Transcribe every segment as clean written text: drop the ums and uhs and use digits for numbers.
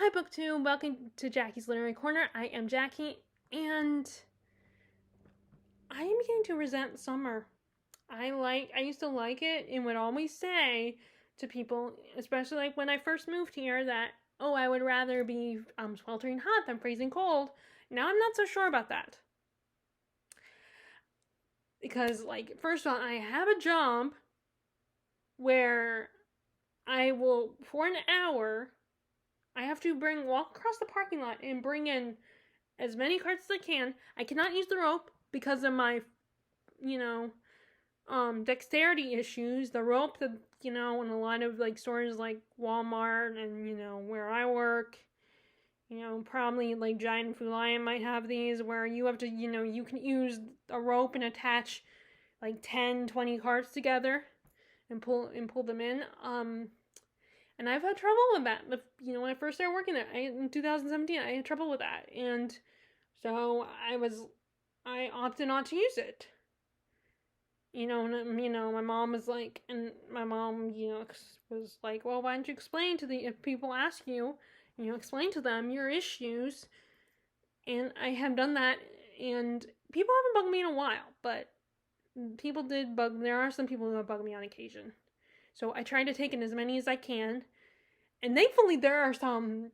Hi, Book 2. Welcome to Jackie's Literary Corner. I am Jackie, and I am beginning to resent summer. I used to like it and would always say to people, especially like when I first moved here, that, oh, I would rather be sweltering hot than freezing cold. Now I'm not so sure about that. Because, like, first of all, I have a job where I will, for an hour, I have to walk across the parking lot and bring in as many carts as I can. I cannot use the rope because of my, dexterity issues. The rope that, in a lot of, like, stores like Walmart and, where I work, probably, like, Giant Food Lion might have these where you have to, you can use a rope and attach, like, 10, 20 carts together and pull them in. And I've had trouble with that. When I first started working there, in 2017, I had trouble with that. And so I opted not to use it. My mom was like, and my mom, was like, well, why don't you explain if people ask you, explain to them your issues. And I have done that, and people haven't bugged me in a while, but there are some people who have bugged me on occasion. So I try to take in as many as I can. And thankfully, there are some,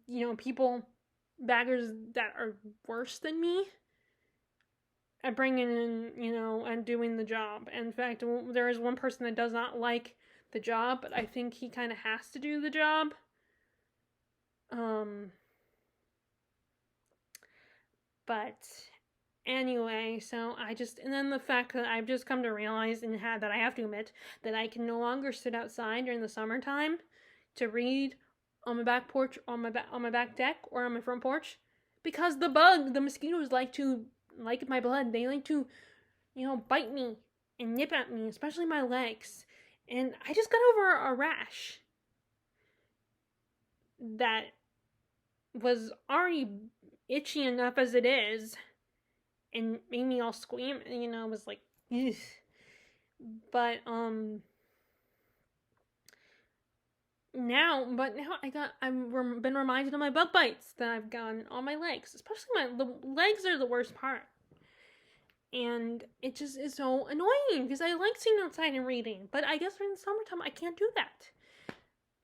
baggers that are worse than me at bringing in, and doing the job. And in fact, there is one person that does not like the job, but I think he kind of has to do the job. But anyway, and then the fact that I've just come to realize that I have to admit that I can no longer sit outside during the summertime to read on my back porch, on my back deck, or on my front porch, because the mosquitoes like my blood. They like to, bite me and nip at me, especially my legs. And I just got over a rash that was already itchy enough as it is, and made me all squeam. It was like, ugh. But now I've been reminded of my bug bites that I've gotten on my legs, especially the legs are the worst part. And it just is so annoying because I like sitting outside and reading, but I guess during the summertime I can't do that.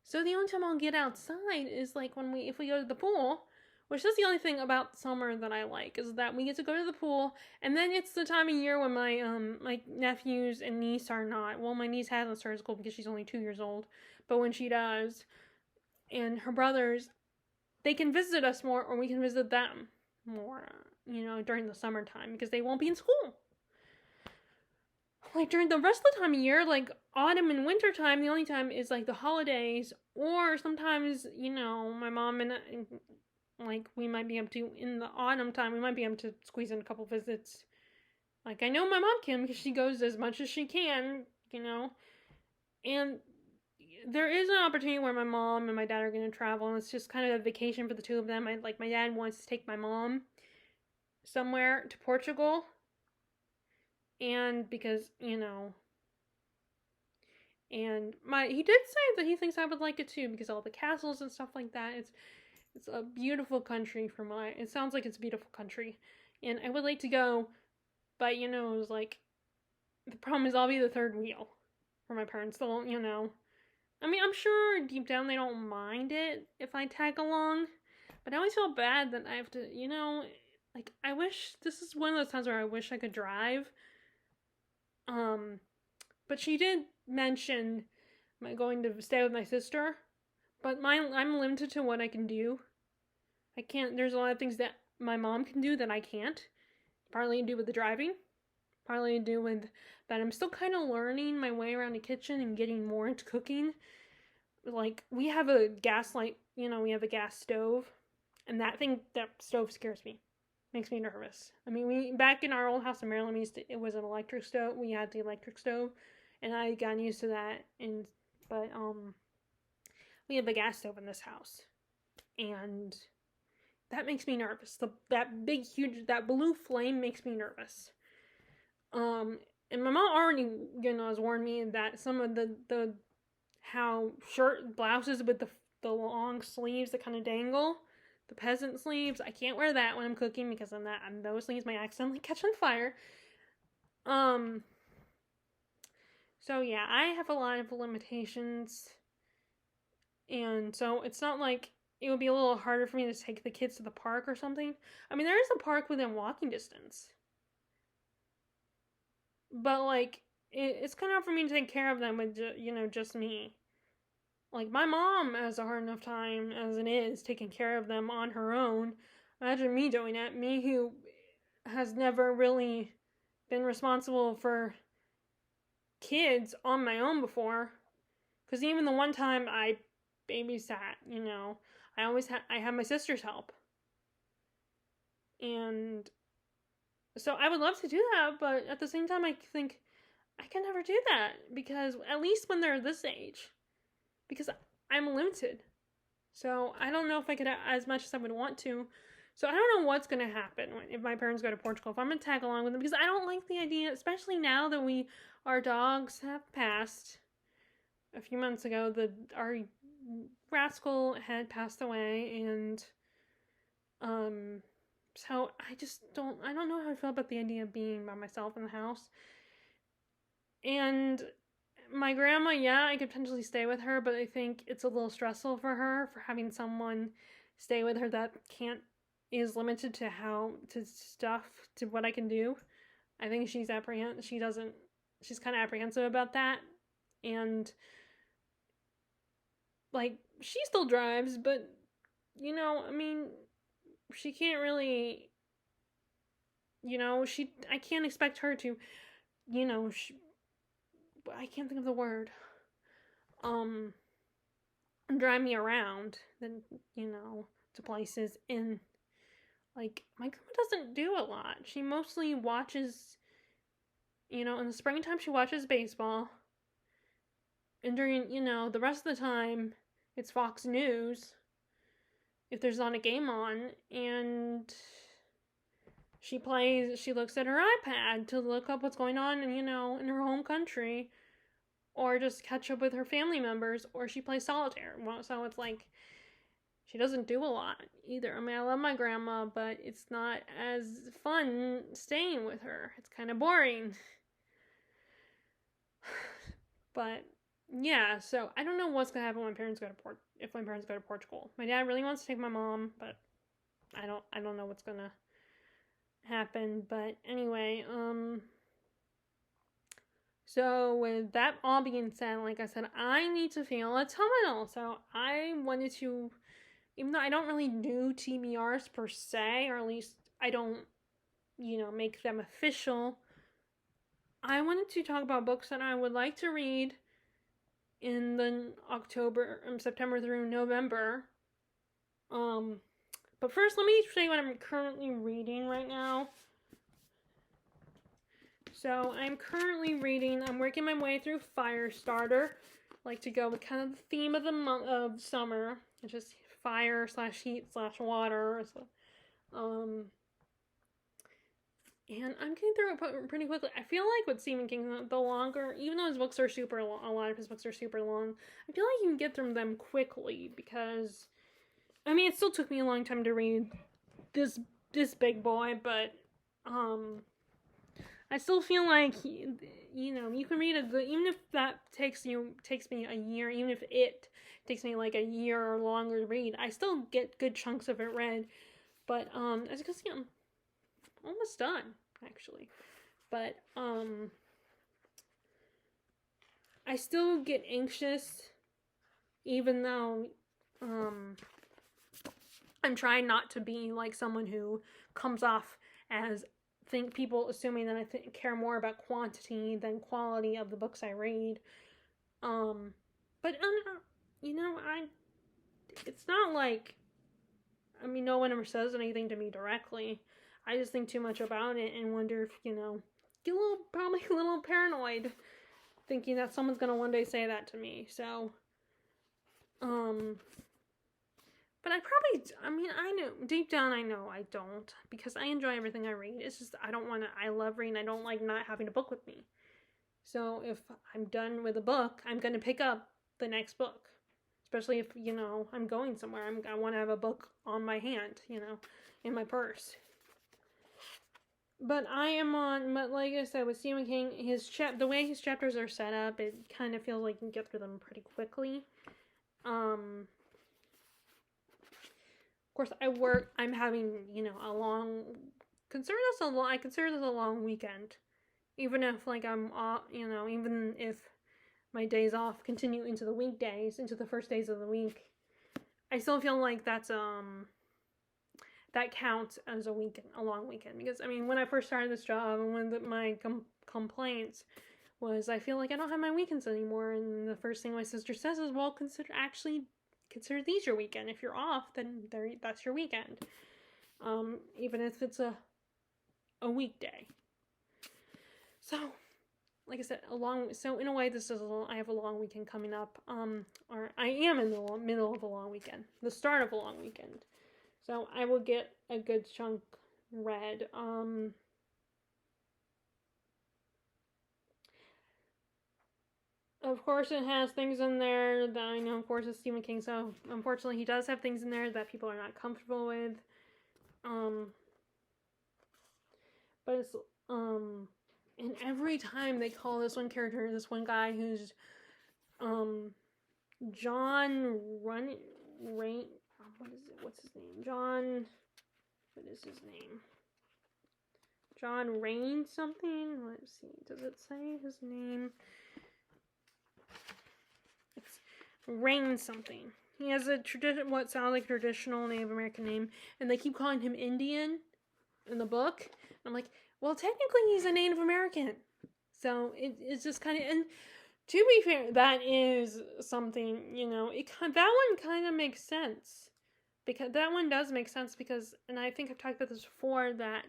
So the only time I'll get outside is like if we go to the pool, which is the only thing about summer that I like, is that we get to go to the pool, and then it's the time of year when my nephews and niece are not. Well, my niece hasn't started school because she's only 2 years old, but when she does, and her brothers, they can visit us more, or we can visit them more, during the summertime, because they won't be in school. Like, during the rest of the time of year, like autumn and winter time, the only time is like the holidays, or sometimes, my mom and like, we might be able to, in the autumn time, we might be able to squeeze in a couple visits. Like, I know my mom can, because she goes as much as she can, and there is an opportunity where my mom and my dad are going to travel, and it's just kind of a vacation for the two of them. My dad wants to take my mom somewhere to Portugal, and because, and he did say that he thinks I would like it too, because all the castles and stuff like that, it's a beautiful country it sounds like it's a beautiful country, and I would like to go, but, it was like, the problem is I'll be the third wheel for my parents. They'll, I mean, I'm sure deep down they don't mind it if I tag along, but I always feel bad that I have to, like, I wish, this is one of those times where I wish I could drive, but she did mention going to stay with my sister, but I'm limited to what I can do. There's a lot of things that my mom can do that I can't, partly to do with the driving, partly to do with that I'm still kind of learning my way around the kitchen and getting more into cooking. Like, we have a gas we have a gas stove, and that stove scares me. Makes me nervous. I mean, back in our old house in Maryland, it was an electric stove. We had the electric stove, and I got used to that. But we have a gas stove in this house, and that makes me nervous. That big, huge, that blue flame makes me nervous. And my mom already, has warned me that some of how short blouses with the long sleeves that kind of dangle, the peasant sleeves. I can't wear that when I'm cooking because those sleeves might accidentally catch on fire. So yeah, I have a lot of limitations. And so it's not like it would be a little harder for me to take the kids to the park or something. I mean, there is a park within walking distance. But, like, it's kind of hard for me to take care of them with, just me. Like, my mom has a hard enough time, as it is, taking care of them on her own. Imagine me doing it. Me who has never really been responsible for kids on my own before. Because even the one time I babysat, I had my sister's help. And so I would love to do that, but at the same time, I think I can never do that because at least when they're this age, because I'm limited. So I don't know if I could as much as I would want to. So I don't know what's going to happen if my parents go to Portugal, if I'm going to tag along with them, because I don't like the idea, especially now that our dogs have passed. A few months ago, our rascal had passed away, and so I don't know how I feel about the idea of being by myself in the house. And my grandma, yeah, I could potentially stay with her, but I think it's a little stressful for her for having someone stay with her that is limited to what I can do. I think she's kind of apprehensive about that. And like, she still drives, but I mean, she can't really, I can't expect her to, I can't think of the word, drive me around, to places. And, like, my grandma doesn't do a lot. She mostly watches, in the springtime, she watches baseball. And during, the rest of the time, it's Fox News, if there's not a game on, and she looks at her iPad to look up what's going on, in her home country, or just catch up with her family members, or she plays solitaire. So it's like, she doesn't do a lot either. I mean, I love my grandma, but it's not as fun staying with her. It's kind of boring. But yeah, so I don't know what's gonna happen if my parents go to Portugal. My dad really wants to take my mom, but I don't know what's gonna happen. But anyway, so with that all being said, like I said, I need to feel autumnal. So I wanted to, even though I don't really do TBRs per se, or at least I don't, make them official, I wanted to talk about books that I would like to read in the September through November. But first, let me say what I'm currently reading right now. So I'm working my way through Firestarter. I like to go with kind of the theme of the month of summer, which is fire/heat/water. And I'm getting through it pretty quickly. I feel like with Stephen King, the longer, even though his books are super long, a lot of his books are super long, I feel like you can get through them quickly because, I mean, it still took me a long time to read this big boy, but, I still feel like, you can read even if that takes me a year, even if it takes me like a year or longer to read, I still get good chunks of it read. But, as you can see, I'm almost done, actually. But, I still get anxious, even though, I'm trying not to be like someone who comes off as people assuming that I care more about quantity than quality of the books I read. But, it's not like, I mean, no one ever says anything to me directly. I just think too much about it and wonder if, get probably a little paranoid, thinking that someone's gonna one day say that to me. So, but I know, deep down I know I don't, because I enjoy everything I read. It's just, I love reading, I don't like not having a book with me. So if I'm done with a book, I'm gonna pick up the next book. especially if, I'm going somewhere. I want to have a book on my hand, in my purse. But but like I said, with Stephen King, the way his chapters are set up, it kind of feels like you can get through them pretty quickly. Of course, I'm having, I consider this a long weekend. Even if, like, I'm off, even if my days off continue into the weekdays, into the first days of the week, I still feel like that counts as a long weekend. Because, when I first started this job, and one of my complaints was, I feel like I don't have my weekends anymore, and the first thing my sister says is, well, consider these your weekend. If you're off, then that's your weekend. Even if it's a weekday. So, like I said, so in a way, I have a long weekend coming up, or I am in the middle of a long weekend, the start of a long weekend, so I will get a good chunk read. Of course, it has things in there that I know, of course, it's Stephen King, so unfortunately, he does have things in there that people are not comfortable with, but it's, and every time they call this one guy who's, John Rain, what's his name? What is his name? John Rain something? Let's see, does it say his name? It's Rain something. He has what sounds like a traditional Native American name, and they keep calling him Indian in the book. I'm like, well, technically he's a Native American. So it's just kind of, and to be fair, that is something, that one kind of makes sense. Because that one does make sense because, and I think I've talked about this before, that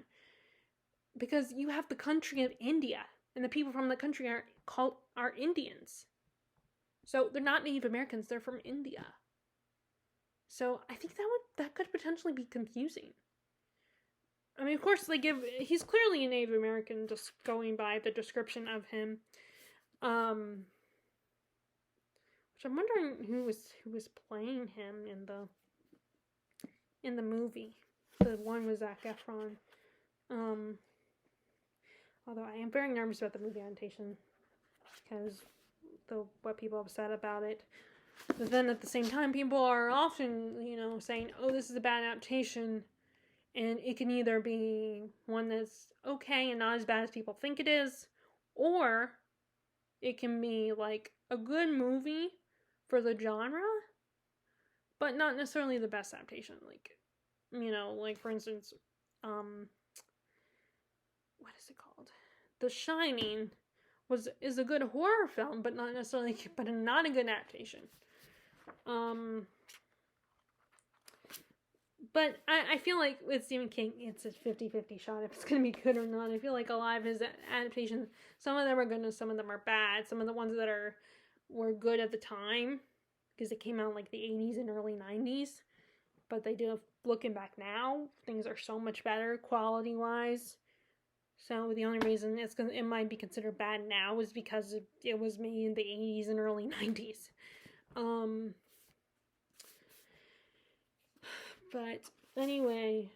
because you have the country of India, and the people from the country are Indians. So they're not Native Americans, they're from India. So I think that could potentially be confusing. Of course, he's clearly a Native American, just going by the description of him. Which I'm wondering who was playing him in the movie. The one was Zac Efron. Although I am very nervous about the movie adaptation because what people have said about it. But then at the same time, people are often, saying, oh, this is a bad adaptation. And it can either be one that's okay and not as bad as people think it is, or it can be like a good movie for the genre, but not necessarily the best adaptation. Like for instance, what is it called? The Shining is a good horror film, but not a good adaptation. But I feel like with Stephen King, it's a 50-50 shot if it's going to be good or not. I feel like a lot of his adaptations, some of them are good, some of them are bad. Some of the ones that were good at the time, because it came out in like the 80s and early 90s. But looking back now, things are so much better quality-wise. So the only reason it might be considered bad now is because it was made in the 80s and early 90s. But anyway,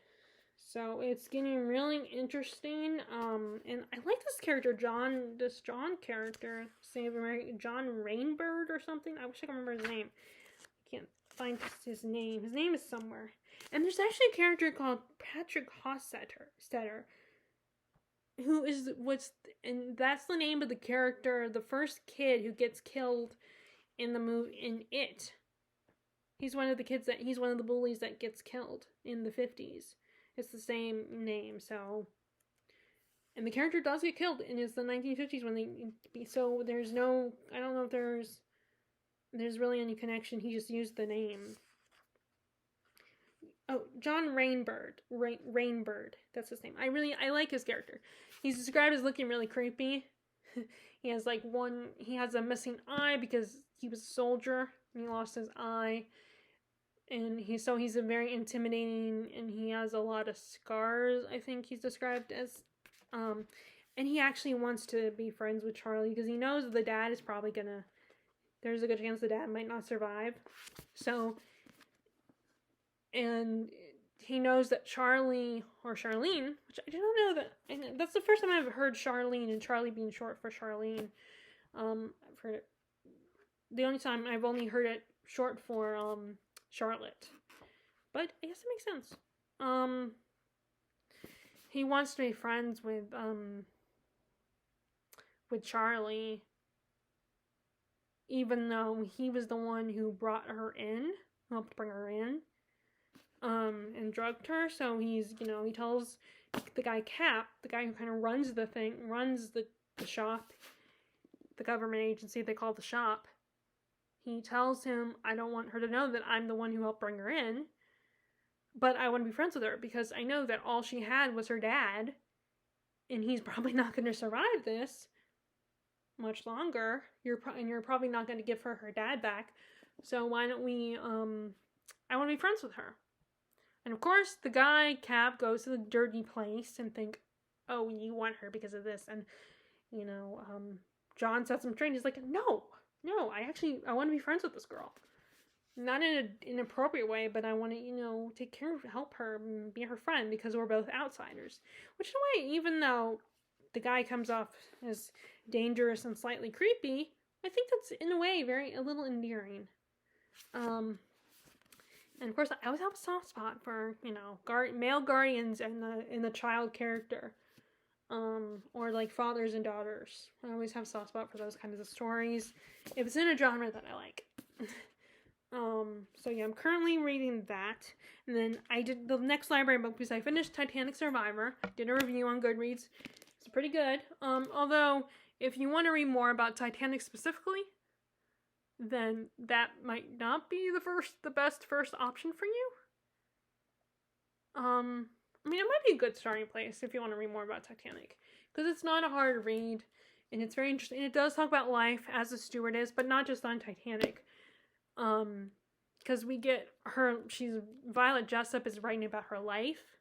so it's getting really interesting. And I like this character, John character, John Rainbird or something. I wish I could remember his name. I can't find his name. His name is somewhere. And there's actually a character called Patrick Hossetter, and that's the name of the character, the first kid who gets killed in the movie, in It. He's one of the bullies that gets killed in the 50s. It's the same name, so. And the character does get killed, and it's the 1950s so there's no, I don't know if there's really any connection. He just used the name. Oh, John Rainbird. Rainbird. That's his name. I like his character. He's described as looking really creepy. He has a missing eye because he was a soldier and he lost his eye. And he's a very intimidating, and he has a lot of scars, I think he's described as. And he actually wants to be friends with Charlie because he knows the dad is probably gonna there's a good chance the dad might not survive. So, and he knows that Charlie, or Charlene, which I did not know that, and that's the first time I've heard Charlene, and Charlie being short for Charlene. I've heard it, the only time I've only heard it short for, Charlotte. But I guess it makes sense. He wants to be friends with Charlie, even though he was the one who brought her in, helped bring her in, and drugged her. So he tells the guy Cap, the guy who kind of runs the shop, the government agency they call the shop. He tells him, I don't want her to know that I'm the one who helped bring her in, but I want to be friends with her because I know that all she had was her dad, and he's probably not going to survive this much longer. You're probably not going to give her dad back. So why don't we, I want to be friends with her. And of course, the guy, Cap, goes to the dirty place and think, oh, you want her because of this. And, John sets him straight. He's like, no, I want to be friends with this girl. Not in an inappropriate way, but I want to, take care of, help her, and be her friend because we're both outsiders. Which in a way, even though the guy comes off as dangerous and slightly creepy, I think that's in a way a little endearing. And of course, I always have a soft spot for male guardians and the child character, or like fathers and daughters. I always have a soft spot for those kinds of stories if it's in a genre that I like. So yeah, I'm currently reading that, and then I did the next library book because I finished Titanic Survivor, did a review on Goodreads. It's pretty good. Although if you want to read more about Titanic specifically, then that might not be the best first option for you. It might be a good starting place if you want to read more about Titanic, because it's not a hard read, and it's very interesting. It does talk about life as a stewardess, but not just on Titanic. Because we get Violet Jessup is writing about her life,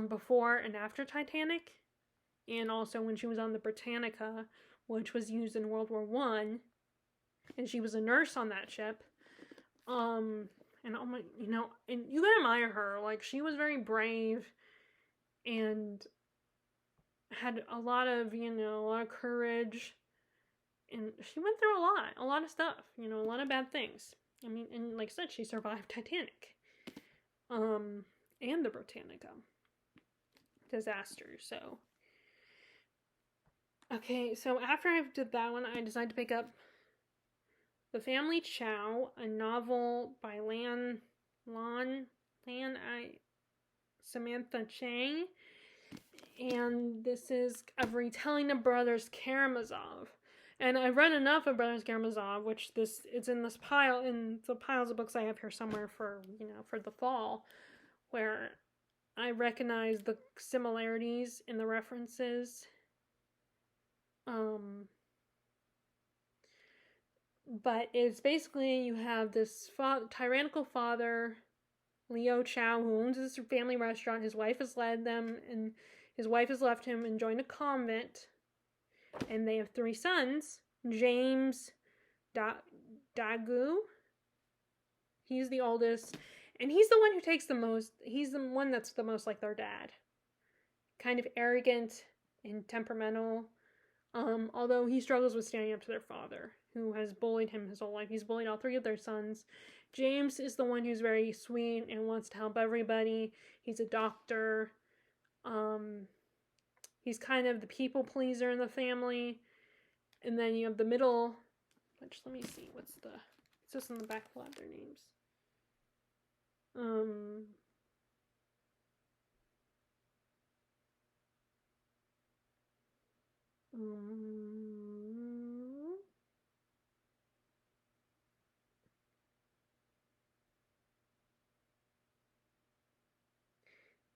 before and after Titanic, and also when she was on the Britannica, which was used in World War I, and she was a nurse on that ship, and and you gotta admire her, like, she was very brave, and had a lot of courage, and she went through a lot of stuff, a lot of bad things. And like I said, she survived Titanic, and the Britannica disaster. So, okay, so after I did that one, I decided to pick up The Family Chow, a novel by Samantha Chang, and this is a retelling of Brothers Karamazov. And I've read enough of Brothers Karamazov, which it's in this pile, in the piles of books I have here somewhere for the fall, where I recognize the similarities in the references. But it's basically, you have this tyrannical father, Leo Chow, who owns this family restaurant. His wife has left him and joined a convent. And they have 3 sons. James Dagu. He's the oldest. And he's the one who takes the most. He's the one that's the most like their dad. Kind of arrogant and temperamental. Although he struggles with standing up to their father, who has bullied him his whole life. He's bullied all 3 of their sons. James is the one who's very sweet and wants to help everybody. He's a doctor. He's kind of the people pleaser in the family. And then you have the middle, which, let me see, it's just in the back, we'll have their names.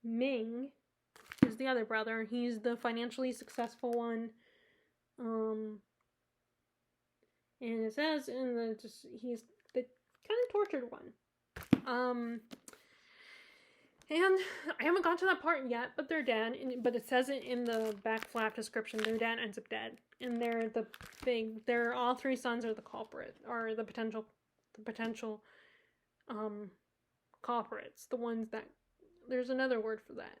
Ming is the other brother. He's the financially successful one. And it says he's the kind of tortured one. And I haven't gone to that part yet, but they're dead. But it says it in the back flap description. Their dad ends up dead. and they're all three sons are the culprit, or the potential culprits, the ones that, there's another word for that,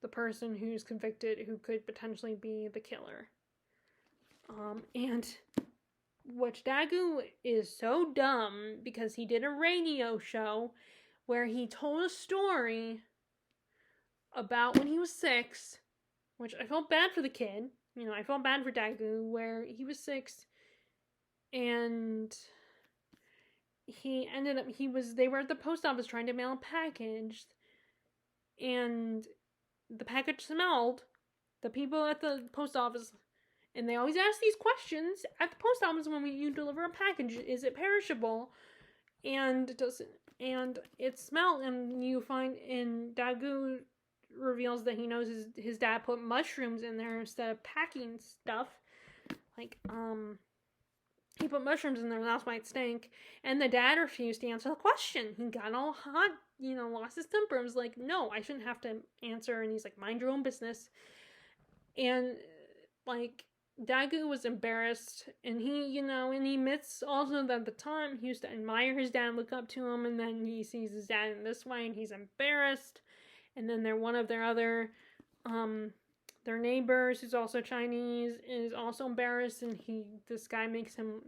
the person who's convicted who could potentially be the killer. And which Dagu is so dumb because he did a radio show where he told a story about when he was 6, which I felt bad for the kid. You know, I felt bad for Dagu, where he was 6 and he ended up, they were at the post office trying to mail a package, and the package smelled. The people at the post office, and they always ask these questions at the post office when you deliver a package: is it perishable? And it smelled, and you find, and Dagu reveals that he knows his dad put mushrooms in there instead of packing stuff. Like, he put mushrooms in there, and that's why it stank. And the dad refused to answer the question. He got all hot, lost his temper. I was like, no, I shouldn't have to answer. And he's like, mind your own business. And, like, Dagu was embarrassed. And he, and he admits also that at the time he used to admire his dad, look up to him. And then he sees his dad in this way, and he's embarrassed. And then one of their other, their neighbors, who's also Chinese, is also embarrassed, and this guy makes him,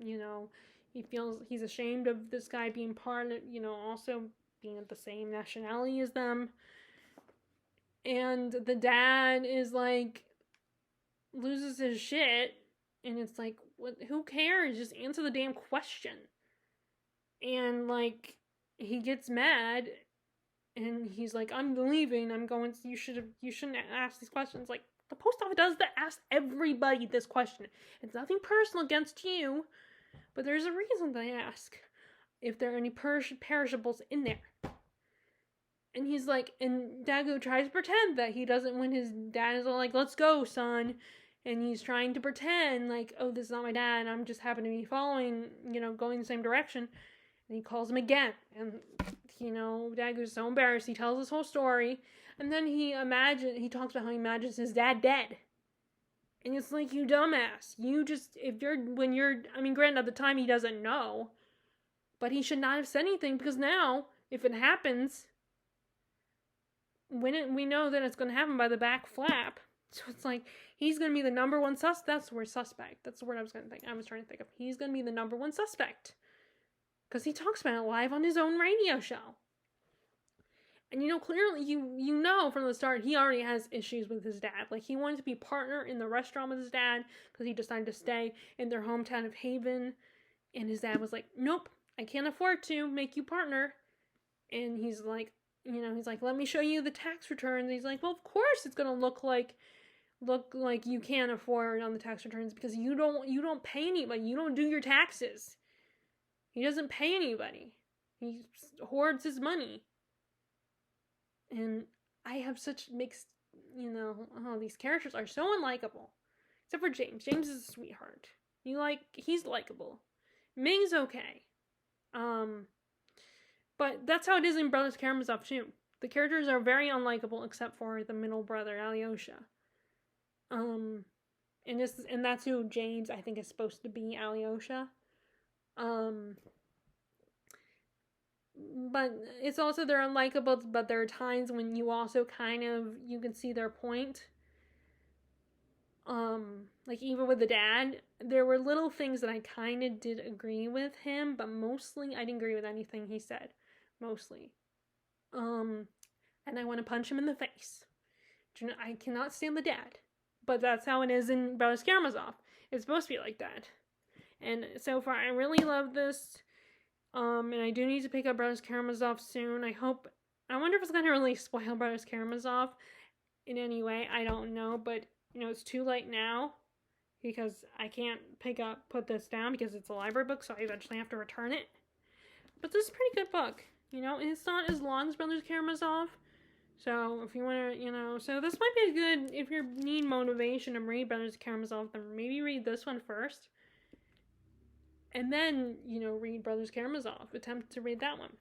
he feels he's ashamed of this guy being part of, also being of the same nationality as them. And the dad is like, loses his shit, and it's like, what? Who cares? Just answer the damn question. And, like, he gets mad, and he's like, I'm leaving, you shouldn't ask these questions. Like, the post office does that, ask everybody this question. It's nothing personal against you, but there's a reason they ask if there are any perishables in there. And he's like, and Dagu tries to pretend that he doesn't, when his dad is all like, let's go, son. And he's trying to pretend like, oh, this is not my dad, I'm just happen to be following, going the same direction. And he calls him again. And, Dagu's so embarrassed. He tells his whole story. And then he talks about how he imagines his dad dead. And it's like, you dumbass. Granted, at the time he doesn't know. But he should not have said anything, because now, if it happens, we know that it's going to happen by the back flap. So it's like, he's going to be the number one suspect. That's the word suspect. That's the word I was trying to think of. He's going to be the number one suspect. Because he talks about it live on his own radio show. And, clearly, you know from the start, he already has issues with his dad. Like, he wanted to be partner in the restaurant with his dad, because he decided to stay in their hometown of Haven. And his dad was like, nope, I can't afford to make you partner. And he's like, let me show you the tax returns. And he's like, well, of course it's going to look like you can't afford on the tax returns, because you don't pay anybody. You don't do your taxes. He doesn't pay anybody. He hoards his money. And I have such mixed, these characters are so unlikable. Except for James. James is a sweetheart. He's likable. Ming's okay. But that's how it is in Brothers Karamazov too. The characters are very unlikable except for the middle brother, Alyosha. And that's who James, I think, is supposed to be, Alyosha. But it's also, they're unlikable, but there are times when you also you can see their point. Like, even with the dad, there were little things that I kind of did agree with him, but mostly I didn't agree with anything he said. Mostly. And I want to punch him in the face. I cannot stand the dad. But that's how it is in Brothers Karamazov. It's supposed to be like that. And so far, I really love this. And I do need to pick up Brothers Karamazov soon. I wonder if it's going to really spoil Brothers Karamazov in any way. I don't know, but, it's too late now, because I can't put this down, because it's a library book, so I eventually have to return it. But this is a pretty good book, and it's not as long as Brothers Karamazov. So if you want to, so this might be good, if you need motivation to read Brothers Karamazov, then maybe read this one first. And then, read Brothers Karamazov. Attempt to read that one.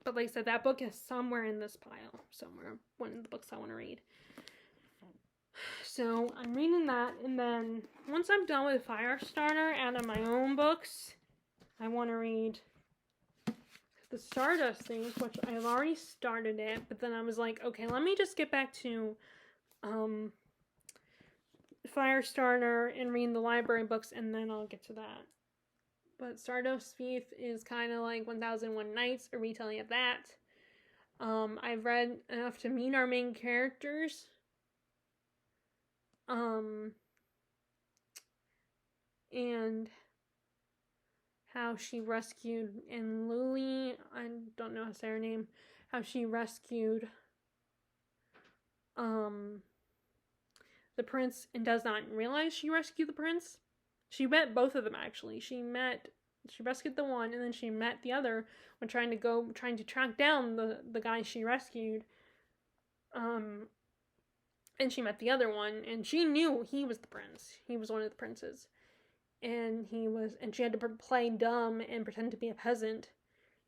But like I said, that book is somewhere in this pile. Somewhere. One of the books I want to read. So I'm reading that, and then once I'm done with Firestarter out of my own books, I want to read the Stardust things, which I've already started it, but then I was like, okay, let me just get back to Firestarter and read the library books, and then I'll get to that. But Stardust Thief is kind of like 1001 Nights, a retelling of that. I've read enough to meet our main characters. And how she rescued, and Lily, I don't know how to say her name, how she rescued the prince and does not realize she rescued the prince. She met both of them, actually. She rescued the one, and then she met the other when trying to track down the guy she rescued. And she met the other one, and she knew he was the prince. He was one of the princes. And she had to play dumb and pretend to be a peasant.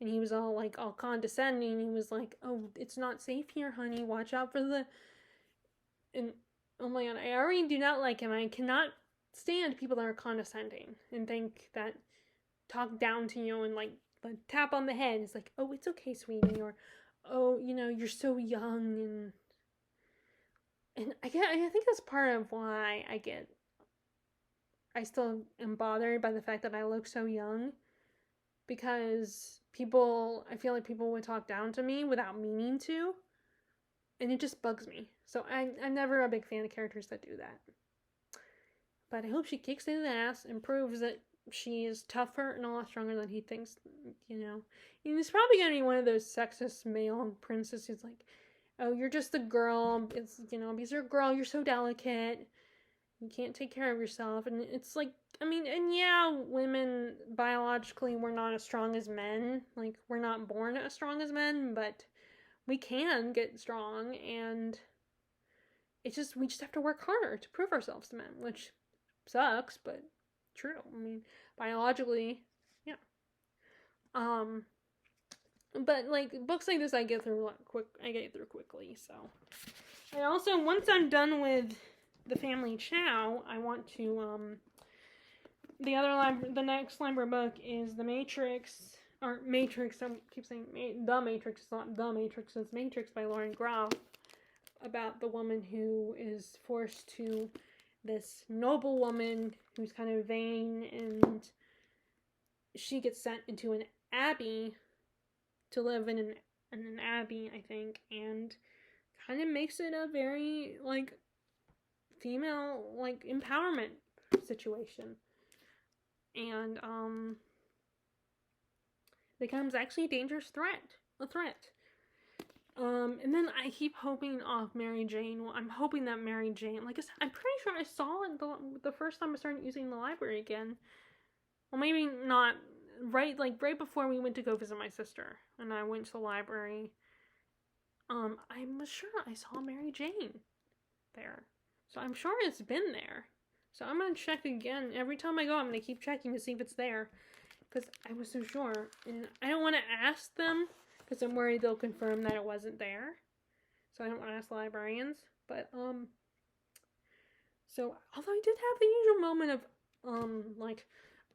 And he was all condescending. He was like, oh, it's not safe here, honey. Watch out for the... And, oh my god, I already do not like him. I cannot stand people that are condescending and talk down to you and, tap on the head. It's like, oh, it's okay, sweetie. Or, oh, you're so young. And I think that's part of why I still am bothered by the fact that I look so young, because I feel like people would talk down to me without meaning to, and it just bugs me. So I'm never a big fan of characters that do that. But I hope she kicks his ass and proves that she is tougher and a lot stronger than he thinks, And he's probably going to be one of those sexist male princes who's like, oh, you're just a girl, it's, because you're a girl, you're so delicate, you can't take care of yourself. And it's like, and yeah, women, biologically, we're not as strong as men. Like, we're not born as strong as men, but we can get strong, and we just have to work harder to prove ourselves to men, which sucks, but true. Biologically, yeah. But, books like this I get through quickly, so. I also, once I'm done with the Family Chow, I want to, the next library book is The Matrix, or Matrix, I keep saying The Matrix, it's not The Matrix, it's Matrix by Lauren Groff, about the woman who is forced to this noble woman who's kind of vain, and she gets sent into an abbey to live in an abbey, I think, and kind of makes it a very, female, empowerment situation. And, becomes actually a dangerous threat. And then I keep hoping off Mary Jane. Well, I'm hoping that Mary Jane, I'm pretty sure I saw it the first time I started using the library again. Well, maybe not right before we went to go visit my sister, and I went to the library. I'm sure I saw Mary Jane there. So I'm sure it's been there. So I'm going to check again. Every time I go, I'm going to keep checking to see if it's there, because I was so sure. And I don't want to ask them, because I'm worried they'll confirm that it wasn't there. So I don't want to ask the librarians. But, so, although I did have the usual moment of,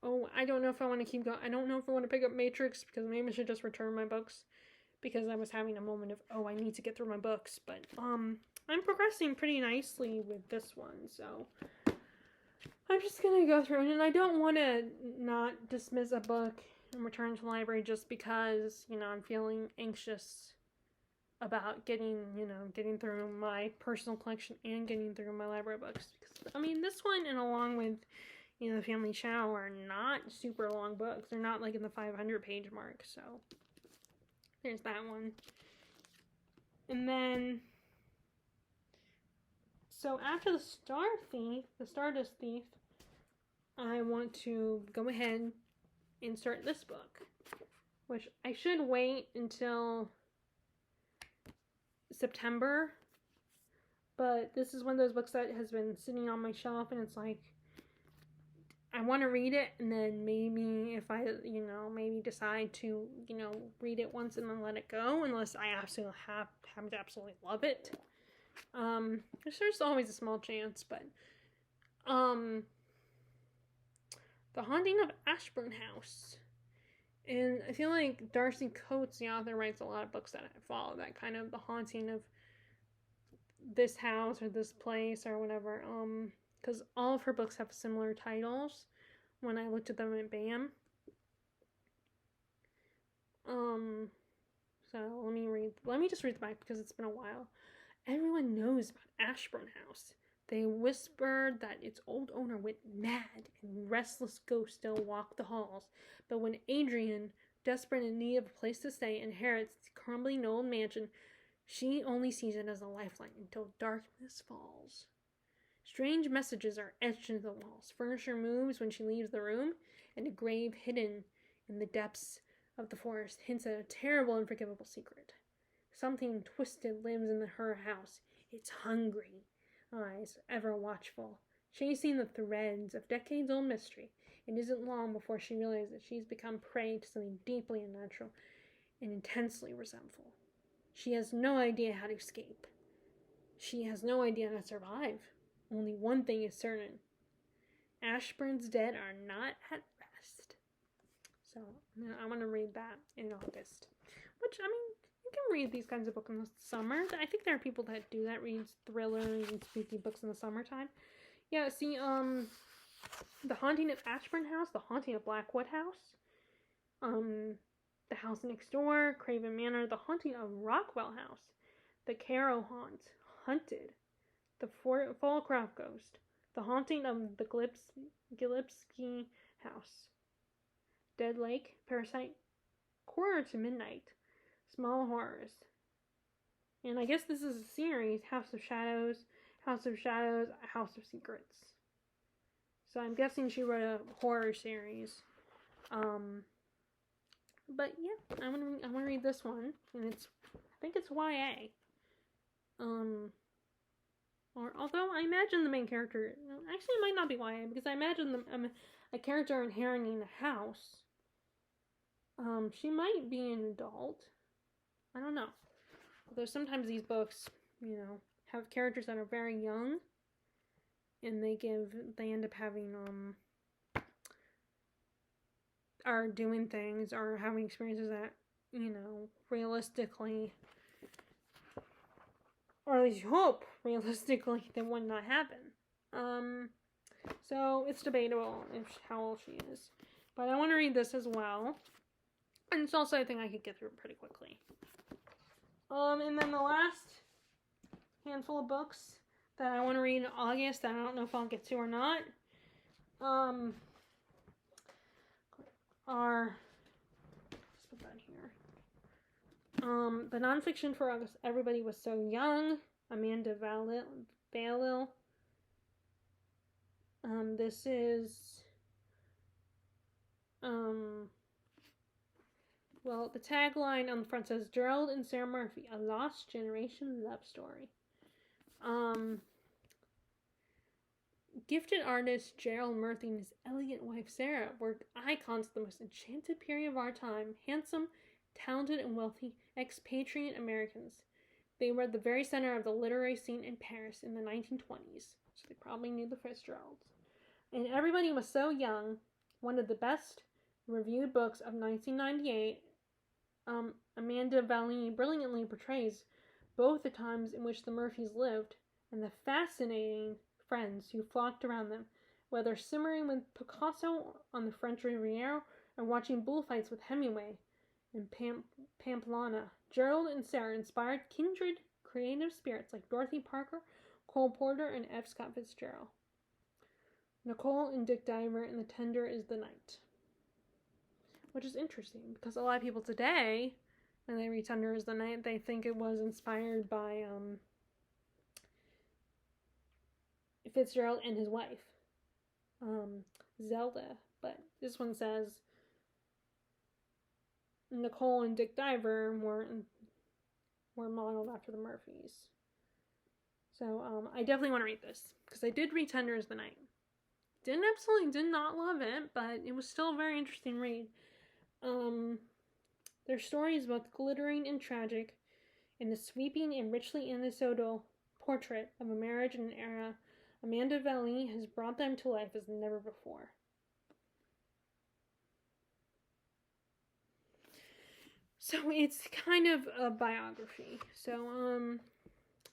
oh, I don't know if I want to keep going. I don't know if I want to pick up Matrix, because maybe I should just return my books. Because I was having a moment of, oh, I need to get through my books. But, I'm progressing pretty nicely with this one, so I'm just gonna go through it. And I don't want to not dismiss a book and return to the library just because, I'm feeling anxious about getting through my personal collection and getting through my library books. Because, this one, and along with, the Family Chow, are not super long books. They're not, in the 500-page mark, so there's that one. And then, so after the Stardust Thief, I want to go ahead and start this book, which I should wait until September, but this is one of those books that has been sitting on my shelf, and it's like, I want to read it, and then maybe if I, maybe decide to, read it once and then let it go, unless I absolutely happen to absolutely love it. There's always a small chance, but The Haunting of Ashburn House. And I feel like Darcy Coates, the author, writes a lot of books that follow that kind of the haunting of this house or this place or whatever. Because all of her books have similar titles when I looked at them at BAM. So let me just read the back because it's been a while. Everyone knows about Ashburn House. They whispered that its old owner went mad and restless ghosts still walk the halls. But when Adrian, desperate in need of a place to stay, inherits the crumbling old mansion, she only sees it as a lifeline until darkness falls. Strange messages are etched into the walls. Furniture moves when she leaves the room, and a grave hidden in the depths of the forest hints at a terrible, unforgivable secret. Something twisted lives in her house. It's hungry, eyes ever watchful, chasing the threads of decades-old mystery. It isn't long before she realizes that she's become prey to something deeply unnatural and intensely resentful. She has no idea how to escape. She has no idea how to survive. Only one thing is certain. Ashburn's dead are not at rest. So, I want to read that in August. Which, I mean, you can read these kinds of books in the summer. I think there are people that do that, read thrillers and spooky books in the summertime. Yeah, see, The Haunting of Ashburn House, The Haunting of Blackwood House, The House Next Door, Craven Manor, The Haunting of Rockwell House, The Carrow Haunt, Hunted, The Fallcroft Ghost, The Haunting of the Gillespie House, Dead Lake, Parasite, Quarter to Midnight, Small Horrors. And I guess this is a series, House of Shadows, House of Secrets. So I'm guessing she wrote a horror series. But yeah, I want to read this one, and I think it's YA. Or although I imagine the main character, actually it might not be YA because I imagine a character inheriting a house. She might be an adult. I don't know. Although sometimes these books, have characters that are very young, and they end up having are doing things or having experiences that, realistically, or at least you hope realistically, that would not happen. So it's debatable how old she is. But I want to read this as well. And it's also a thing I could get through pretty quickly. And then the last handful of books that I want to read in August that I don't know if I'll get to or not, are, let's put that here. The nonfiction for August, Everybody Was So Young, Amanda Valil. This is, well, the tagline on the front says, Gerald and Sarah Murphy, a lost generation love story. Gifted artist Gerald Murphy and his elegant wife Sarah were icons of the most enchanted period of our time. Handsome, talented, and wealthy expatriate Americans. They were at the very center of the literary scene in Paris in the 1920s, so they probably knew the Fitzgeralds. And Everybody Was So Young, one of the best reviewed books of 1998. Amanda Valli brilliantly portrays both the times in which the Murphys lived and the fascinating friends who flocked around them, whether simmering with Picasso on the French Riviera or watching bullfights with Hemingway in Pamplona. Gerald and Sarah inspired kindred creative spirits like Dorothy Parker, Cole Porter, and F. Scott Fitzgerald. Nicole and Dick Diver in The Tender Is the Night. Which is interesting, because a lot of people today, when they read Tender Is the Night, they think it was inspired by Fitzgerald and his wife, Zelda. But this one says Nicole and Dick Diver were modeled after the Murphys. So I definitely want to read this, because I did read Tender Is the Night. Did not love it, but it was still a very interesting read. Their story is both glittering and tragic, in the sweeping and richly anecdotal portrait of a marriage in an era Amanda Valley has brought them to life as never before. So it's kind of a biography. So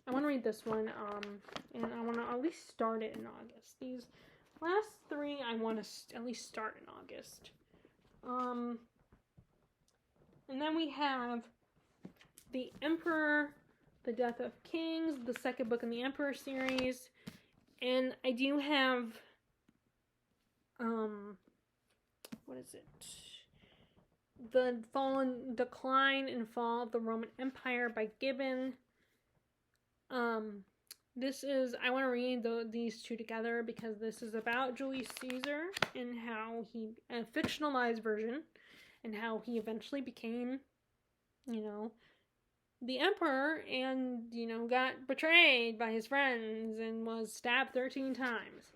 I want to read this one, and I want to at least start it in August. These last three I want to at least start in August. And then we have The Emperor, The Death of Kings, the second book in the Emperor series. And I do have, what is it? The Decline and Fall of the Roman Empire by Gibbon. This is, I want to read these two together because this is about Julius Caesar and how he, a fictionalized version, and how he eventually became, the emperor and, got betrayed by his friends and was stabbed 13 times.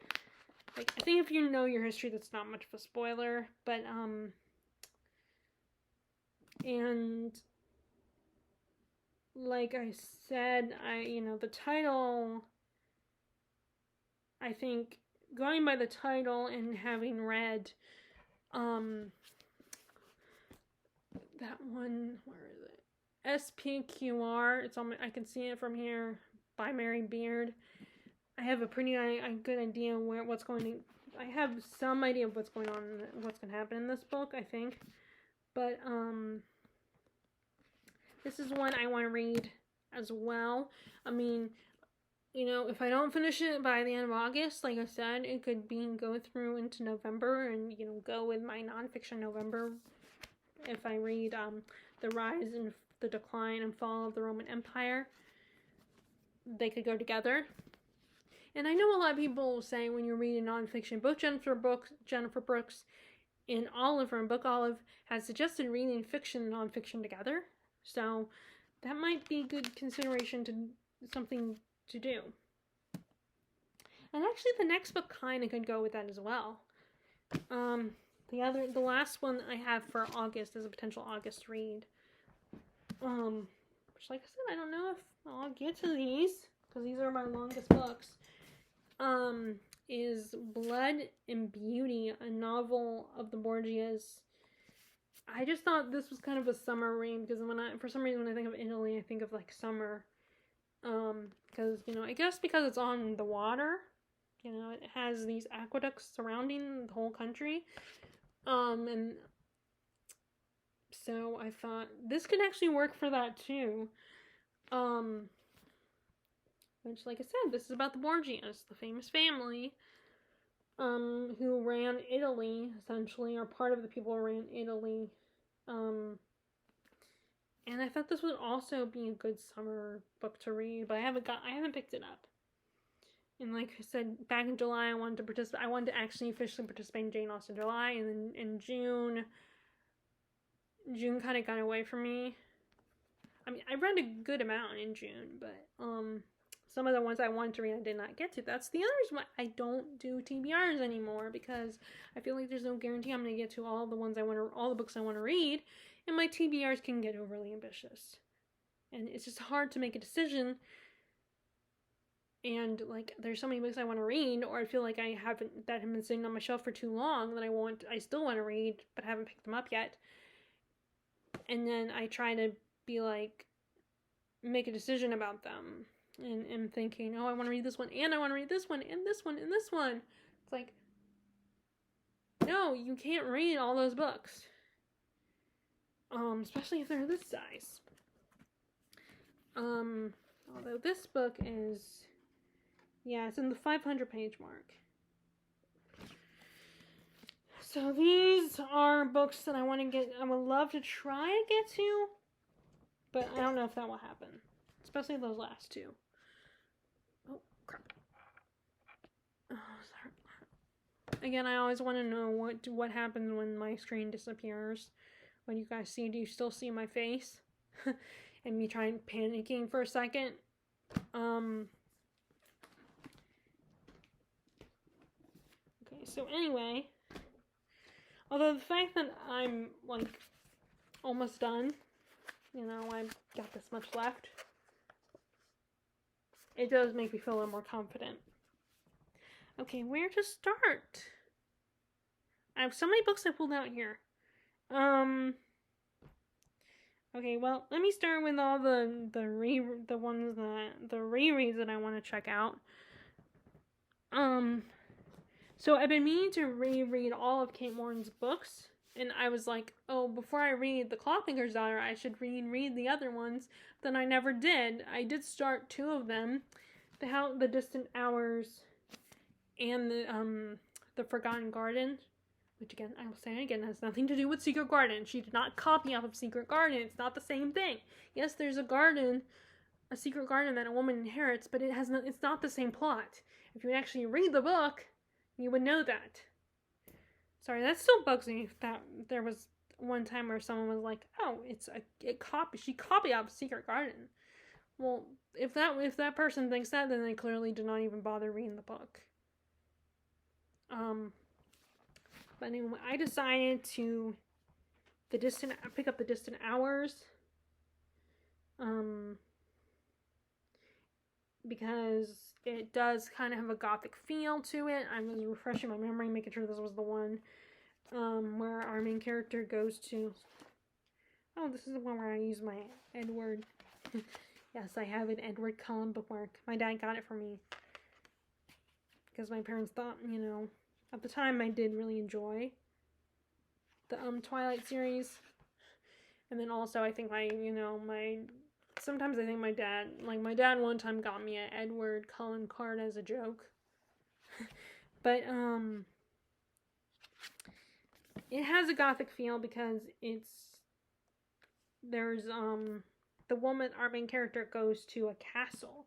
Like, I think if you know your history, that's not much of a spoiler, but, and like I said, the title, I think, going by the title and having read, that one, where is it? SPQR, it's on, I can see it from here, by Mary Beard. I have a pretty good idea what's going to, I have some idea of what's going on, what's going to happen in this book, I think. But, this is one I want to read as well. I mean, if I don't finish it by the end of August, like I said, it could go through into November and, go with my nonfiction November. If I read, The Rise and the Decline and Fall of the Roman Empire, they could go together. And I know a lot of people say when you read a nonfiction book, Jennifer Brooks in Olive, from Book Olive, has suggested reading fiction and nonfiction together. So that might be good consideration to something to do. And actually the next book kind of could go with that as well. The last one I have for August is a potential August read. Which, like I said, I don't know if I'll get to these, because these are my longest books. Is Blood and Beauty, a novel of the Borgias. I just thought this was kind of a summer read, because for some reason when I think of Italy, I think of like summer. Because, I guess because it's on the water, it has these aqueducts surrounding the whole country. And so I thought this could actually work for that too. Which, like I said, this is about the Borgias, the famous family, who ran Italy, essentially, or part of the people who ran Italy. And I thought this would also be a good summer book to read, but I haven't picked it up. And like I said, back in July, I wanted to actually officially participate in Jane Austen July, and then in June kind of got away from me. I mean, I read a good amount in June, but, some of the ones I wanted to read I did not get to. That's the other reason why I don't do TBRs anymore, because I feel like there's no guarantee I'm going to get to all the books I want to read, and my TBRs can get overly ambitious. And it's just hard to make a decision, and, like, there's so many books I want to read, or I feel like that have been sitting on my shelf for too long that I still want to read, but haven't picked them up yet. And then I try to be like, make a decision about them. And thinking, oh, I want to read this one, and I want to read this one, and this one, and this one. It's like, no, you can't read all those books. Especially if they're this size. Although this book is, it's in the 500-page mark. So these are books that I would love to try to get to, but I don't know if that will happen. Especially those last two. Oh, crap. Oh, sorry. Again, I always want to know what happens when my screen disappears. What do you guys see? Do you still see my face? And me panicking for a second? Okay, so anyway. Although the fact that I'm, like, almost done, I've got this much left. it does make me feel a little more confident. Okay, where to start? I have so many books I pulled out here. Okay, well, let me start with all the rereads that I want to check out. So I've been meaning to reread all of Kate Morton's books, and I was like, oh, before I read The Clawfinger's Daughter, I should read the other ones. Then I never did. I did start 2 of them, The Distant Hours, and the Forgotten Garden, which again, I will say again, has nothing to do with Secret Garden. She did not copy off of Secret Garden. It's not the same thing. Yes, there's a secret garden that a woman inherits, but it's not the same plot. If you actually read the book, you would know that. Sorry, that still bugs me that there was one time where someone was like, "Oh, she copied out Secret Garden." Well, if that person thinks that, then they clearly did not even bother reading the book. But anyway, I decided to pick up The Distant Hours. Because it does kind of have a gothic feel to it. I was refreshing my memory, making sure this was the one where our main character goes to... Oh, this is the one where I use my Edward. Yes, I have an Edward Cullen bookmark. My dad got it for me. Because my parents thought, at the time I did really enjoy the Twilight series. And then also I think sometimes I think my dad one time got me an Edward Cullen card as a joke. But, it has a gothic feel because the woman, our main character, goes to a castle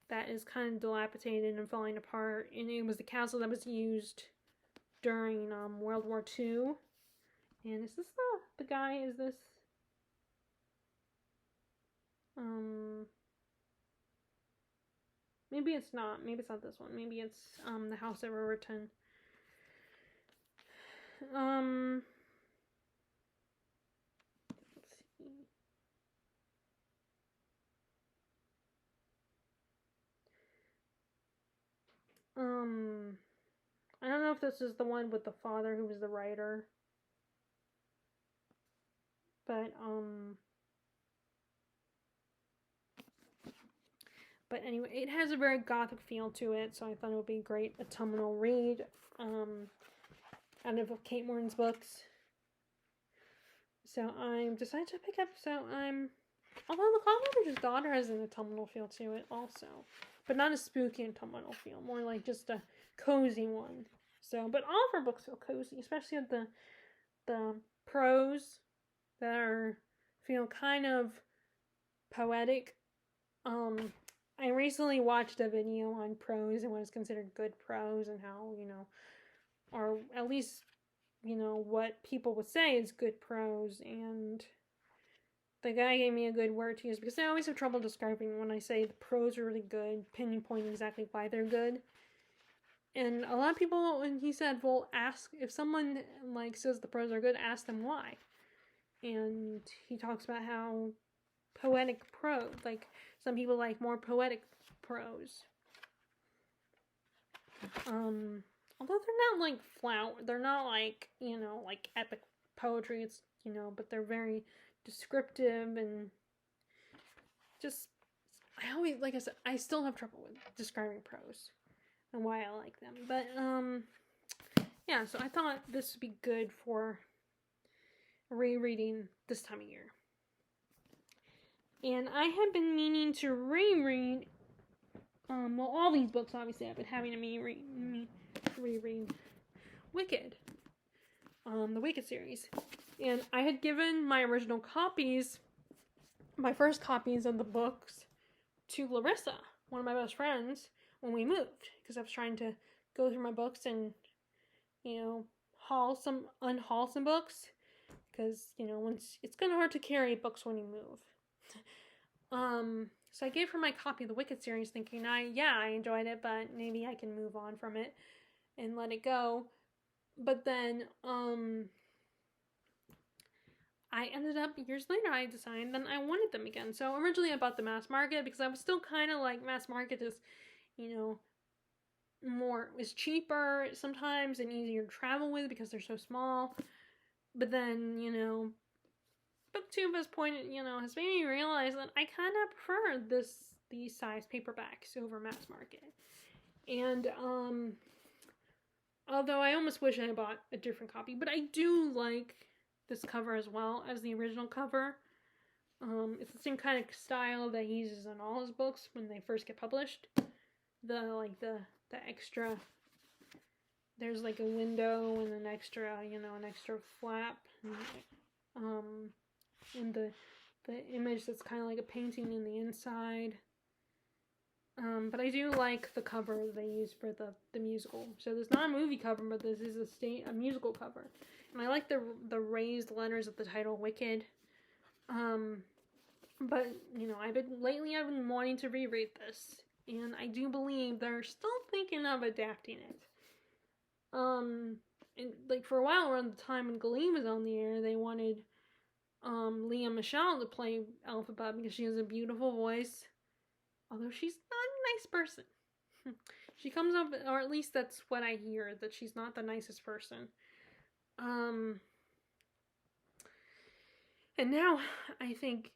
that is kind of dilapidated and falling apart. And it was the castle that was used during, World War II. And is this the guy, is this... Maybe it's not. Maybe it's not this one. Maybe it's the House at Riverton. Let's see. I don't know if this is the one with the father who was the writer. But anyway, it has a very gothic feel to it, so I thought it would be a great autumnal read out of Kate Morton's books. So I decided to pick up, although The Clawfinger's Daughter has an autumnal feel to it also, but not a spooky autumnal feel, more like just a cozy one. So, but all of her books feel cozy, especially with the prose that feel kind of poetic. I recently watched a video on prose and what is considered good prose and how, or at least, what people would say is good prose. And the guy gave me a good word to use because I always have trouble describing when I say the prose are really good, pinpointing exactly why they're good. And a lot of people, when he said, well, ask, if someone, says the prose are good, ask them why. And he talks about how poetic prose, some people like more poetic prose. Although they're not they're not epic poetry, it's, but they're very descriptive and just, I always, like I said, I still have trouble with describing prose and why I like them. But, yeah, so I thought this would be good for rereading this time of year. And I have been meaning to reread, all these books, obviously, I've been having to reread Wicked, the Wicked series. And I had given my original copies, my first copies of the books, to Larissa, one of my best friends, when we moved. Because I was trying to go through my books and, unhaul some books. Because, it's kind of hard to carry books when you move. So I gave her my copy of the Wicked series thinking, I enjoyed it, but maybe I can move on from it and let it go. But then, I ended up, years later, I decided that I wanted them again. So originally I bought the mass market because I was still kind of like, mass market is, is cheaper sometimes and easier to travel with because they're so small. But then, BookTube has has made me realize that I kind of prefer these size paperbacks over mass market. And, although I almost wish I bought a different copy, but I do like this cover as well as the original cover. It's the same kind of style that he uses in all his books when they first get published. The extra, there's like a window and an extra flap, and the image that's kind of like a painting in the inside. But I do like the cover they use for the musical. So there's not a movie cover, but this is a musical cover. And I like the raised letters of the title, Wicked. But, I've been wanting to reread this. And I do believe they're still thinking of adapting it. And, for a while around the time when Glee was on the air, they wanted, Lea Michele to play Elphaba because she has a beautiful voice. Although she's not a nice person. She comes up, or at least that's what I hear, that she's not the nicest person. And now I think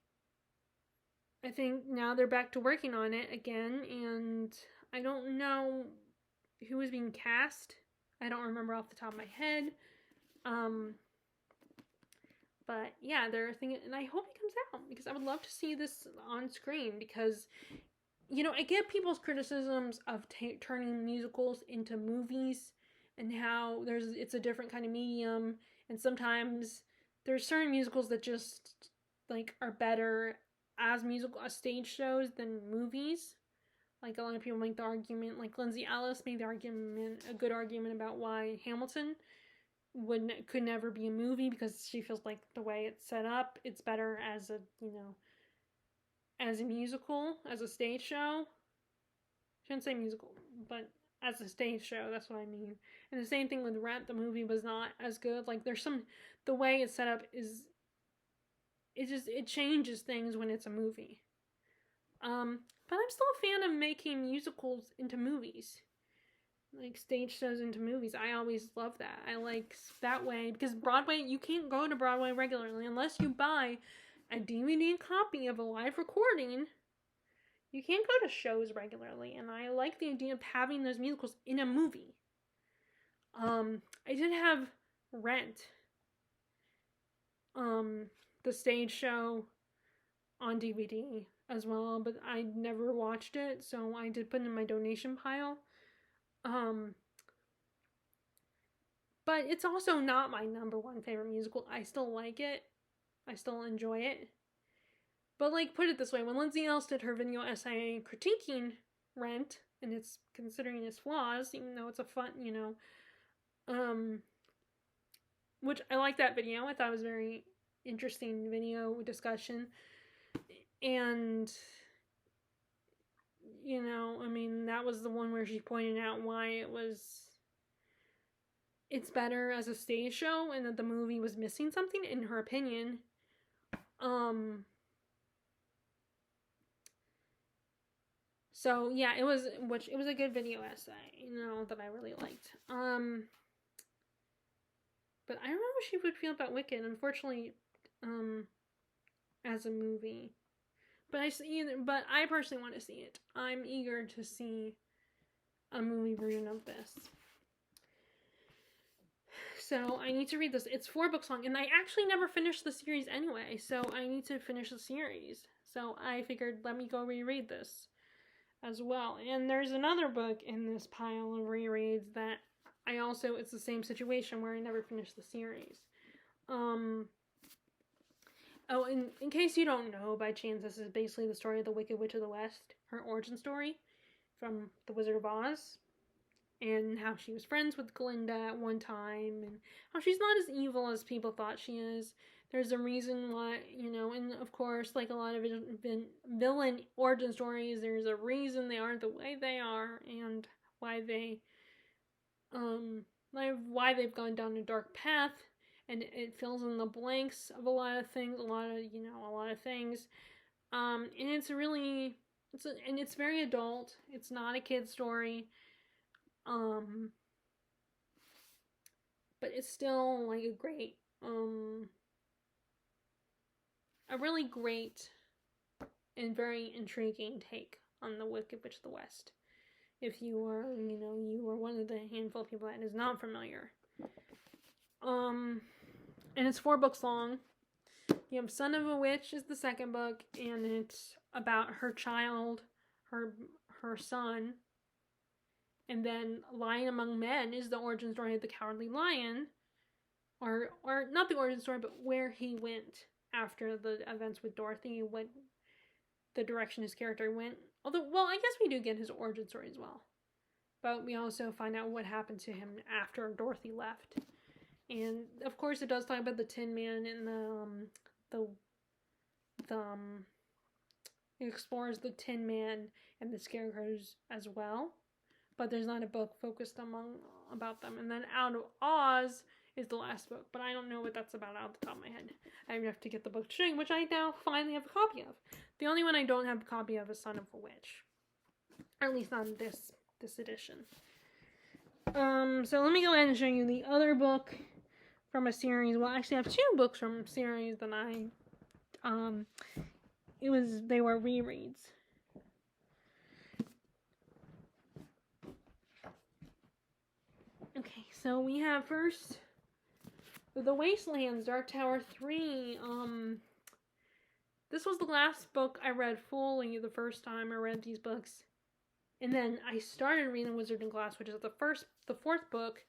now they're back to working on it again, and I don't know who is being cast. I don't remember off the top of my head. But yeah, they're thinking, and I hope it comes out because I would love to see this on screen because, I get people's criticisms of turning musicals into movies and how it's a different kind of medium, and sometimes there's certain musicals that just are better as stage shows than movies. Like a lot of people make the argument, like Lindsay Ellis made a good argument about why Hamilton could never be a movie because she feels like the way it's set up, it's better as a as a musical, as a stage show. I shouldn't say musical, but as a stage show, that's what I mean. And the same thing with Rant, the movie was not as good. Like the way it's set up it changes things when it's a movie. But I'm still a fan of making musicals into movies. Like stage shows into movies. I always love that. I like that way because Broadway, you can't go to Broadway regularly unless you buy a DVD copy of a live recording. You can't go to shows regularly, and I like the idea of having those musicals in a movie. I did have Rent, the stage show, on DVD as well, but I never watched it, so I did put it in my donation pile. But it's also not my number one favorite musical. I still like it. I still enjoy it. But, put it this way, when Lindsay Ellis did her video essay critiquing Rent, and it's considering its flaws, even though it's a fun, which I like that video. I thought it was a very interesting video discussion. And, that was the one where she pointed out why it's better as a stage show and that the movie was missing something, in her opinion. So yeah, it was a good video essay, that I really liked. But I don't know how she would feel about Wicked, unfortunately, as a movie. But I personally want to see it. I'm eager to see a movie version of this. So I need to read this. It's 4 books long, and I actually never finished the series anyway, so I need to finish the series. So I figured, let me go reread this as well. And there's another book in this pile of rereads that it's the same situation where I never finished the series. In case you don't know, by chance, this is basically the story of the Wicked Witch of the West, her origin story from The Wizard of Oz, and how she was friends with Glinda at one time, and how she's not as evil as people thought she is. There's a reason why, and of course, like a lot of villain origin stories, there's a reason they aren't the way they are, and why they've gone down a dark path, and it fills in the blanks of a lot of things, a lot of things. And it's really, and it's very adult. It's not a kid's story. But it's still like a really great and very intriguing take on the Wicked Witch of the West. If you are, you are one of the handful of people that is not familiar. And it's 4 books long. You have Son of a Witch is the second book, and it's about her child, her son. And then Lion Among Men is the origin story of the Cowardly Lion. Or not the origin story, but where he went after the events with Dorothy, what the direction his character went. Although, well, I guess we do get his origin story as well. But we also find out what happened to him after Dorothy left. And, of course, it does talk about the Tin Man and it explores the Tin Man and the Scarecrows as well. But there's not a book focused about them. And then Out of Oz is the last book, but I don't know what that's about out the top of my head. I have to get the book to show you, which I now finally have a copy of. The only one I don't have a copy of is Son of a Witch. Or at least not in this edition. So let me go ahead and show you the other book from a series. Well, actually I have 2 books from a series that they were rereads. Okay, so we have first The Wastelands, Dark Tower 3. This was the last book I read fully the first time I read these books. And then I started reading Wizard in Glass, which is the 4th book,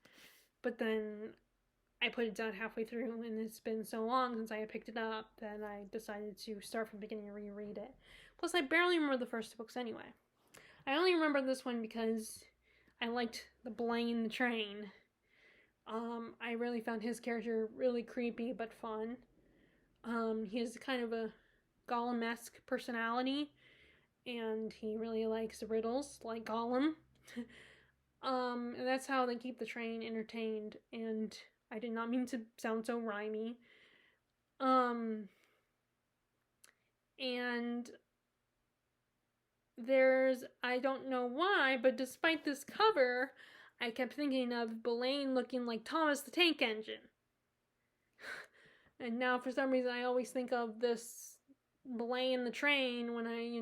but then I put it down halfway through, and it's been so long since I had picked it up that I decided to start from the beginning and reread it. Plus, I barely remember the first 2 books anyway. I only remember this one because I liked the Blaine the Train. I really found his character really creepy but fun. He has kind of a Gollum-esque personality, and he really likes riddles like Gollum. And that's how they keep the train entertained, and I did not mean to sound so rhymey. And I don't know why, but despite this cover, I kept thinking of Blaine looking like Thomas the Tank Engine. And now for some reason I always think of this Blaine the Train when I,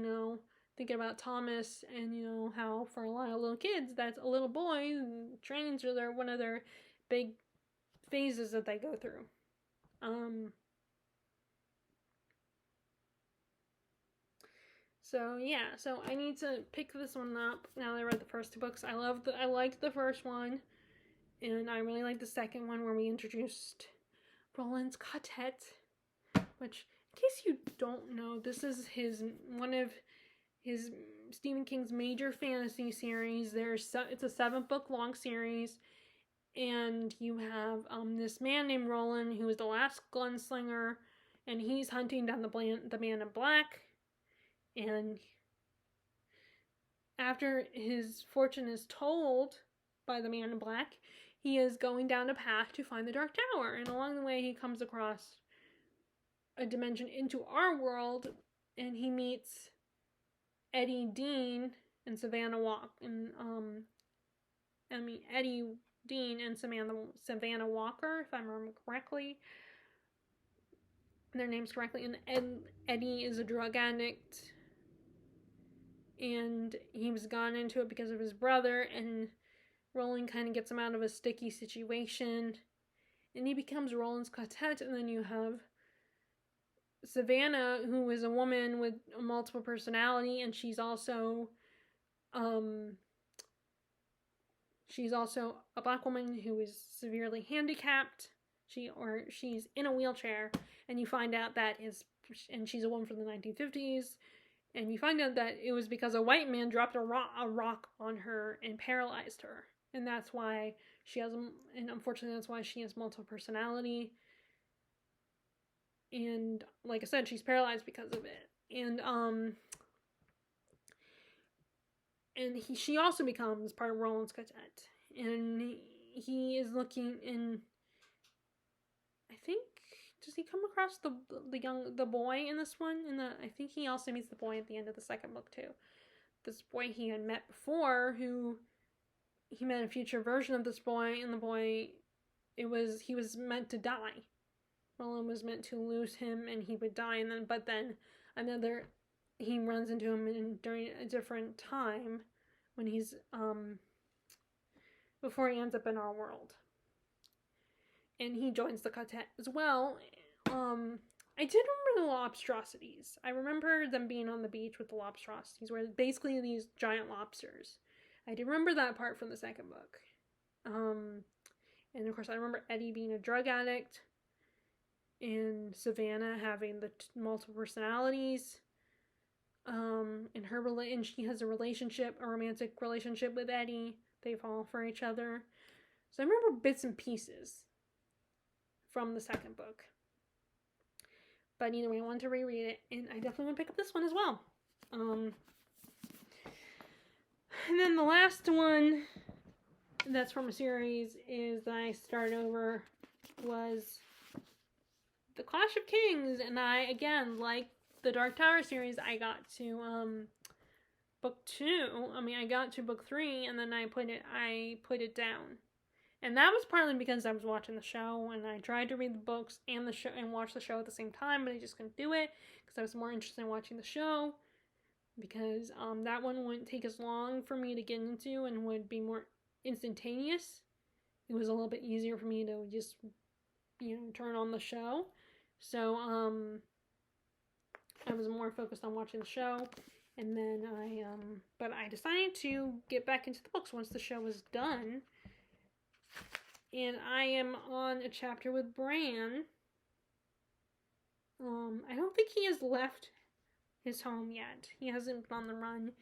thinking about Thomas and, how for a lot of little kids, that's a little boy, and trains are one of their big phases that they go through. So yeah, so I need to pick this one up now that I read the first 2 books. I liked the first one, and I really liked the second one where we introduced Roland's Quartet, which, in case you don't know, this is one of his Stephen King's major fantasy series. It's a 7-book long series, and you have this man named Roland who is the last gunslinger, and he's hunting down the Man in Black. And after his fortune is told by the Man in Black, he is going down a path to find the Dark Tower. And along the way, he comes across a dimension into our world, and he meets Eddie Dean and Savannah Eddie Dean and Savannah Walker, if I remember correctly. Their names correctly. And Eddie is a drug addict, and he was gone into it because of his brother, and Roland kind of gets him out of a sticky situation, and he becomes Roland's Quartet. And then you have Savannah, who is a woman with a multiple personality, and she's also a Black woman who is severely handicapped. She's in a wheelchair, and you find out and she's a woman from the 1950s, and you find out that it was because a white man dropped a rock on her and paralyzed her, and that's why unfortunately that's why she has multiple personality. And like I said, she's paralyzed because of it. And she also becomes part of Roland's Quartet, and he is looking in. think, does he come across the boy in this one? I think he also meets the boy at the end of the second book too. This boy he had met before, who he met a future version of this boy, and the boy, he was meant to die. Roland was meant to lose him, and he would die, and then he runs into him during a different time when he's before he ends up in our world. And he joins the quartet as well. I did remember the lobstrosities. I remember them being on the beach with the lobstrosities, where basically these giant lobsters. I did remember that part from the second book. And of course I remember Eddie being a drug addict, and Savannah having the multiple personalities. And she has a romantic relationship with Eddie. They fall for each other. So I remember bits and pieces from the second book. But either way, I wanted to reread it, and I definitely want to pick up this one as well. And then the last one that's from a series is that I started over was The Clash of Kings, and I, again, like the Dark Tower series, I got to book 2. I got to book 3, and then I put it down. And that was partly because I was watching the show, and I tried to read the books and the show and watch the show at the same time, but I just couldn't do it because I was more interested in watching the show, because that one wouldn't take as long for me to get into and would be more instantaneous. It was a little bit easier for me to just, turn on the show. So I was more focused on watching the show, and then but I decided to get back into the books once the show was done. And I am on a chapter with Bran. I don't think he has left his home yet. He hasn't been on the run.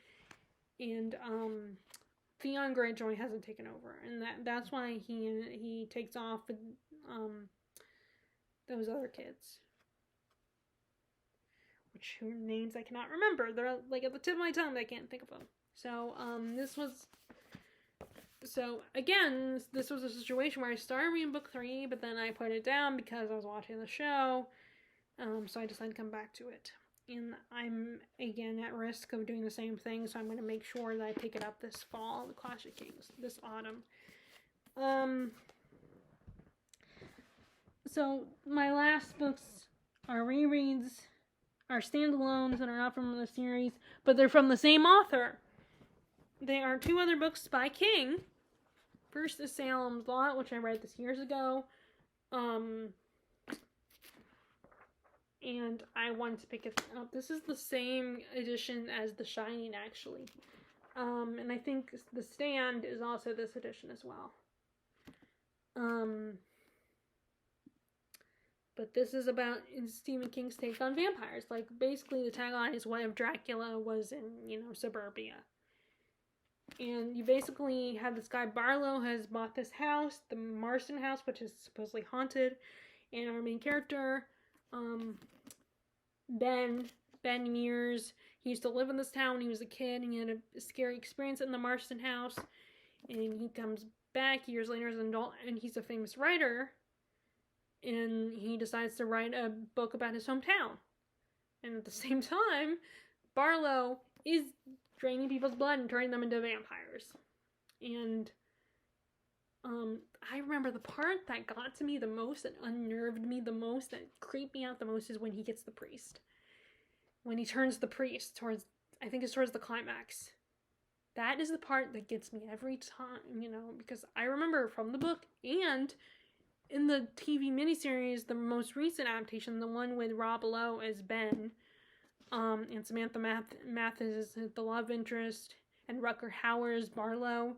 And Theon Greyjoy hasn't taken over. And that's why he takes off with those other kids. Whose names I cannot remember. They're like at the tip of my tongue, but I can't think of them. So this was a situation where I started reading book 3, but then I put it down because I was watching the show. So I decided to come back to it. And I'm, again, at risk of doing the same thing, so I'm going to make sure that I pick it up this fall, The Clash of Kings, this autumn. So my last books are rereads, are standalones, and are not from the series, but they're from the same author. They are 2 other books by King. First is Salem's Lot, which I read this years ago. And I wanted to pick it up. This is the same edition as The Shining, actually. And I think The Stand is also this edition as well. But this is about Stephen King's take on vampires. Like, basically the tagline is what if Dracula was in, suburbia. And you basically have this guy, Barlow, has bought this house, the Marston house, which is supposedly haunted. And our main character, Ben Mears, he used to live in this town when he was a kid, and he had a scary experience in the Marston house. And he comes back years later as an adult, and he's a famous writer. And he decides to write a book about his hometown. And at the same time, Barlow is draining people's blood and turning them into vampires. And I remember the part that got to me the most, that unnerved me the most, that creeped me out the most, is when he gets the priest. When he turns the priest towards the climax. That is the part that gets me every time, because I remember from the book and in the TV miniseries, the most recent adaptation, the one with Rob Lowe as Ben, and Samantha Mathis is the love interest, and Rutger Hauer as Barlow,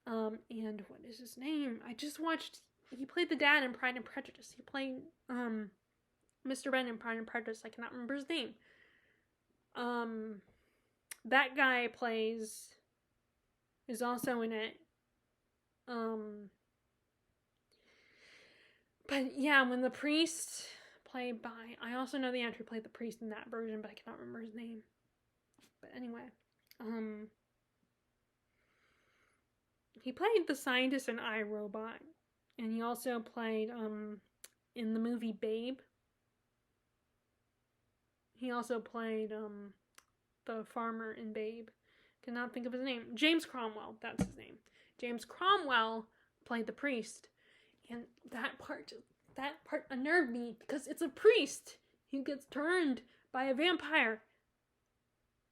and what is his name? He played the dad in Pride and Prejudice. He played, Mr. Ben in Pride and Prejudice. I cannot remember his name. That guy is also in it. But yeah, when the priest I also know the actor who played the priest in that version, but I cannot remember his name. But anyway, he played the scientist in iRobot, and he also played in the movie Babe. He also played the farmer in Babe. Cannot think of his name. James Cromwell, that's his name. James Cromwell played the priest, and that part unnerved me because it's a priest who gets turned by a vampire,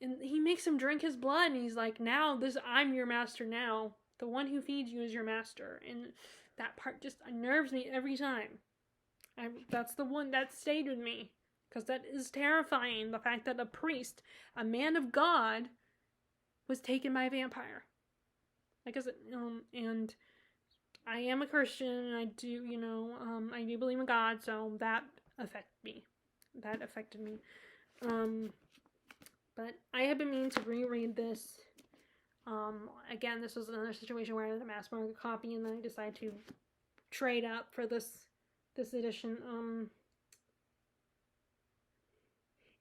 and he makes him drink his blood, and he's like, "Now I'm your master now. The one who feeds you is your master," and that part just unnerves me every time. That's the one that stayed with me. Because that is terrifying, the fact that a priest, a man of God, was taken by a vampire. Like I said, and I am a Christian, and I do, I do believe in God, so that affected me. But I have been meaning to reread this. Again, this was another situation where I had a mass market copy, and then I decided to trade up for this edition.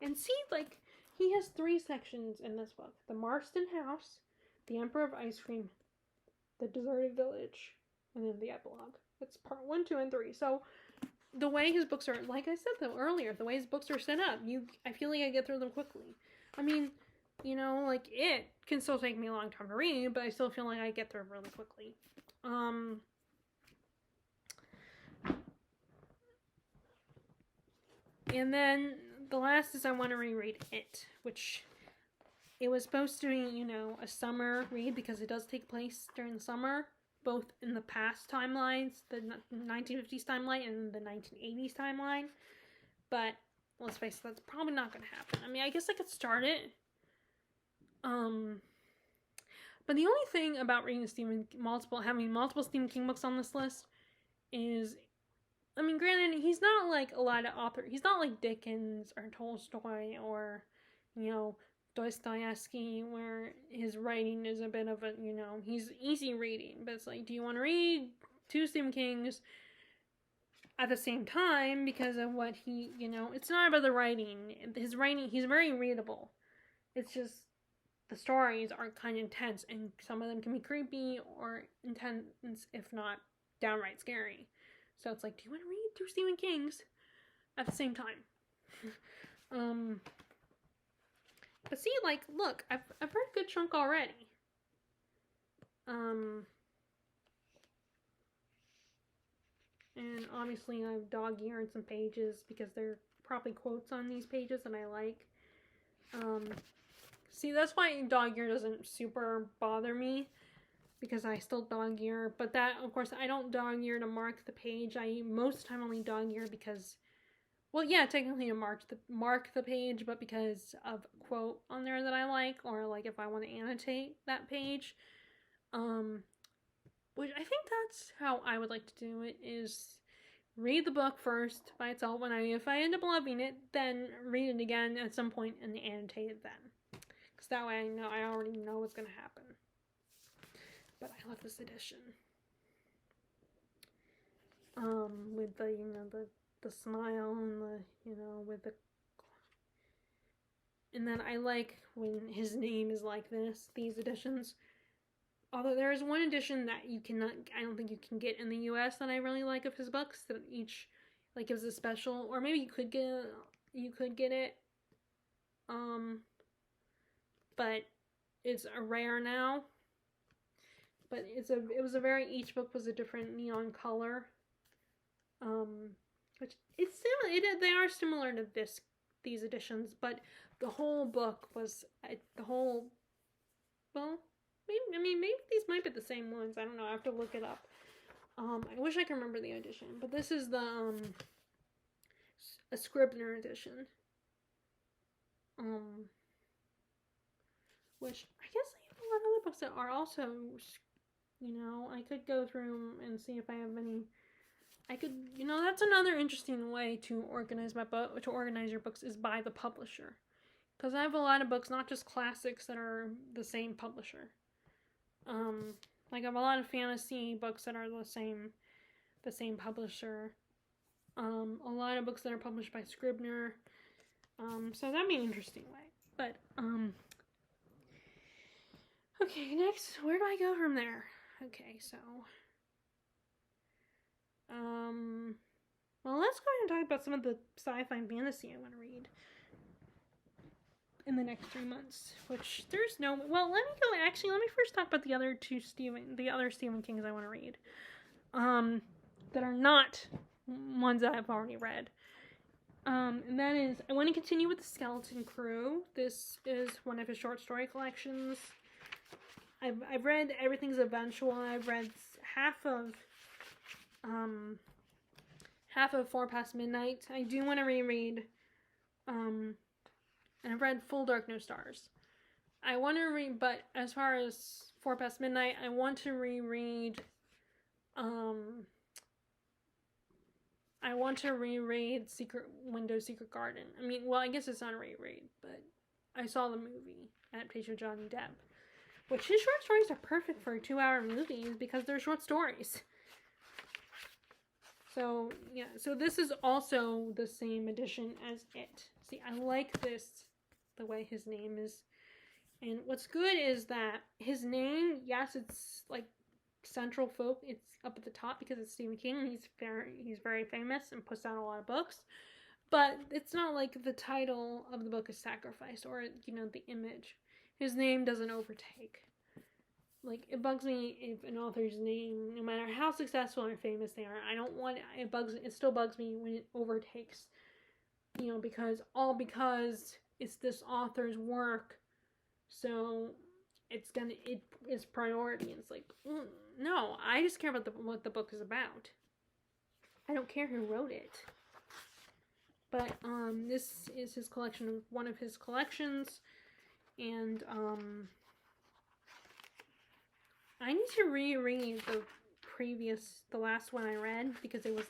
And see, like, he has 3 sections in this book. The Marston House, The Emperor of Ice Cream, The Deserted Village, and then the epilogue. It's part 1, 2, and 3. So, the way his books are, like I said though earlier, the way his books are set up, I feel like I get through them quickly. I mean, like, it can still take me a long time to read, but I still feel like I get through them really quickly. And then the last is I want to reread It, which it was supposed to be, a summer read because it does take place during the summer, both in the past timelines, the 1950s timeline and the 1980s timeline. But let's face it, that's probably not going to happen. I mean, I guess I could start it. But the only thing about reading having multiple Stephen King books on this list is, I mean, granted, he's not like a lot of authors. He's not like Dickens or Tolstoy or, Dostoevsky, where his writing is a bit of a, he's easy reading. But it's like, do you want to read 2 Stephen Kings at the same time because of what he, it's not about the writing. His writing, he's very readable. It's just the stories are kind of intense, and some of them can be creepy or intense, if not downright scary. So it's like, do you want to read 2 Stephen Kings at the same time? But see, like, look, I've read a good chunk already. And obviously I've dog-eared some pages because there are probably quotes on these pages that I like. See, that's why dog-ear doesn't super bother me, because I still dog-ear, but that, of course, I don't dog-ear to mark the page. I most of the time only dog-ear because, well, yeah, technically to mark the page, but because of a quote on there that I like, or like if I want to annotate that page, which I think that's how I would like to do it, is read the book first by itself. If I end up loving it, then read it again at some point and annotate it then. Because that way I already know what's going to happen. But I love this edition. With the, the smile and the, with the... And then I like when his name is like these editions. Although there is one edition that I don't think you can get in the US that I really like of his books, that each, like, gives a special, or maybe you could get it, but it's a rare now. But each book was a different neon color, which it's similar. They are similar to these editions, but the whole book was well, maybe these might be the same ones. I don't know. I have to look it up. I wish I could remember the edition, but this is a Scribner edition. Which I guess I have a lot of other books that are also, I could go through and see if I have any. I could, that's another interesting way to organize your books, is by the publisher. Because I have a lot of books, not just classics, that are the same publisher. Like I have a lot of fantasy books that are the same publisher. A lot of books that are published by Scribner. So that'd be an interesting way. But, okay, next, where do I go from there? Okay, so, well, let's go ahead and talk about some of the sci-fi and fantasy I want to read in the next 3 months. Which there's no. Well, let me first talk about the other Stephen Kings I want to read. That are not ones that I've already read. And that is, I want to continue with The Skeleton Crew. This is one of his short story collections. I've read Everything's Eventual. I've read half of 4 Past Midnight. I do want to reread, and I've read Full Dark No Stars. I want to read, but as far as 4 Past Midnight, I want to reread, Secret Garden. I mean, well, I guess it's not a reread, but I saw the movie adaptation of Johnny Depp, which his short stories are perfect for 2-hour movies because they're short stories. So, yeah, so this is also the same edition as it. See, I like this, the way his name is. And what's good is that his name, yes, it's like central folk. It's up at the top because it's Stephen King. He's very famous and puts out a lot of books. But it's not like the title of the book is sacrificed or, the image. His name doesn't overtake. Like, it bugs me if an author's name, no matter how successful or famous they are, it still bugs me when it overtakes, because it's this author's work, so it's priority. And it's like, no, I just care about what the book is about. I don't care who wrote it. But, this is one of his collections, and, I need to reread the last one I read, because it was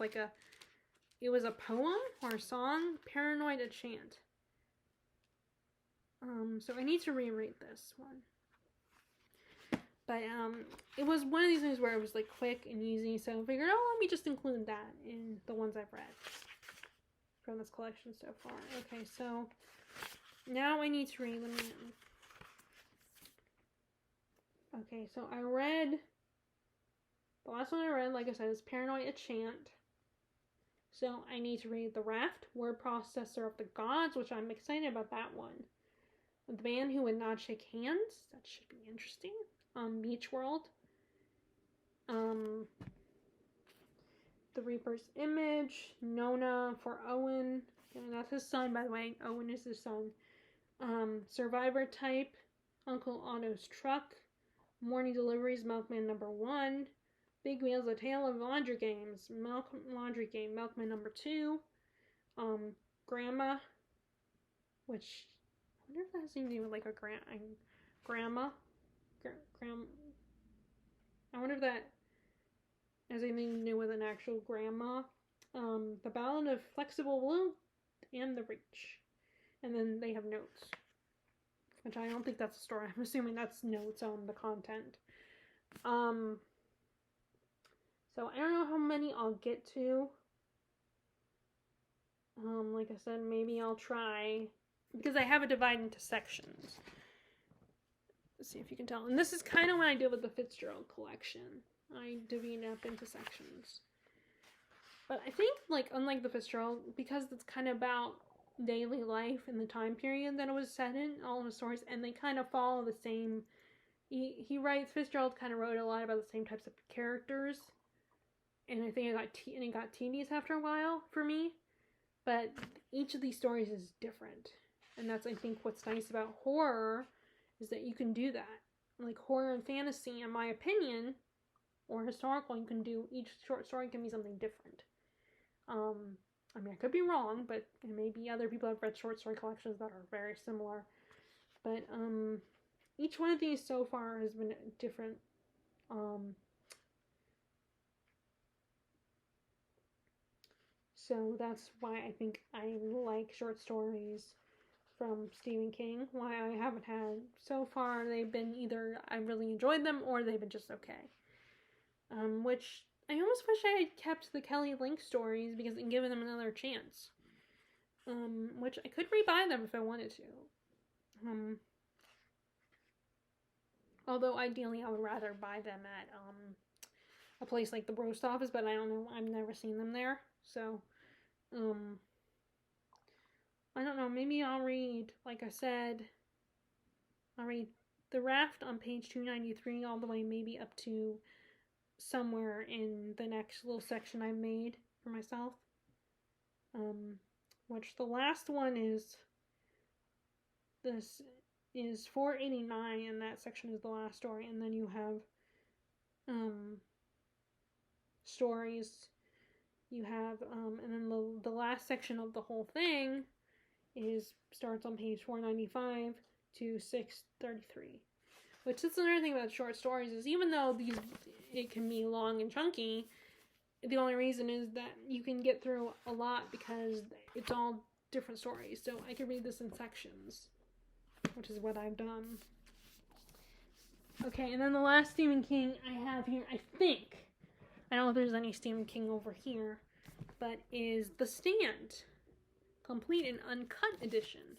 a poem or a song, Paranoid a Chant. So I need to reread this one. But, it was one of these things where it was, like, quick and easy, so I figured, let me just include that in the ones I've read from this collection so far. Okay, so now I need to read them. Okay, so the last one I read, like I said, is Paranoid a Chant. So I need to read The Raft, Word Processor of the Gods, which I'm excited about that one. The Man Who Would Not Shake Hands, that should be interesting. Beach World. The Reaper's Image, Nona for Owen. And that's his son, by the way. Owen is his son. Survivor Type, Uncle Otto's Truck. Morning Deliveries, Milkman number 1. Big Wheels, A Tale of Laundry Games, Laundry Game, Milkman number 2. Grandma, which I wonder if that has anything to do with like a grandma. I wonder if that has anything to do with an actual grandma. The Ballad of Flexible Blue and The Reach. And then they have notes, which I don't think that's a story. I'm assuming that's notes on the content. So I don't know how many I'll get to. Like I said, maybe I'll try, because I have it divided into sections. Let's see if you can tell. And this is kind of what I did with the Fitzgerald collection. I divvied it up into sections. But I think, like, unlike the Fitzgerald, because it's kind of about daily life in the time period that it was set in, all of the stories, and they kind of follow the same. Fitzgerald kind of wrote a lot about the same types of characters, and I think it got tedious after a while for me. But each of these stories is different, and that's, I think, what's nice about horror, is that you can do that. Like horror and fantasy, in my opinion, or historical, you can do, each short story can be something different. I mean, I could be wrong, but maybe other people have read short story collections that are very similar. But, each one of these so far has been different. So that's why I think I like short stories from Stephen King. Why I haven't had, so far, they've been either I really enjoyed them or they've been just okay. Which I almost wish I had kept the Kelly Link stories because and given them another chance. Which I could rebuy them if I wanted to. Although ideally I would rather buy them at a place like the Roast Office, but I don't know. I've never seen them there, so I don't know, maybe I'll read, like I said, I'll read The Raft on page 293 all the way maybe up to somewhere in the next little section I made for myself. Which the last one is, this is 489, and that section is the last story, and then you have stories. You have and then the last section of the whole thing starts on page 495 to 633. Which is another thing about short stories, is even though it can be long and chunky, the only reason is that you can get through a lot because it's all different stories. So I can read this in sections, which is what I've done. Okay, and then the last Stephen King I have here, I think, I don't know if there's any Stephen King over here, but is The Stand, complete and uncut edition.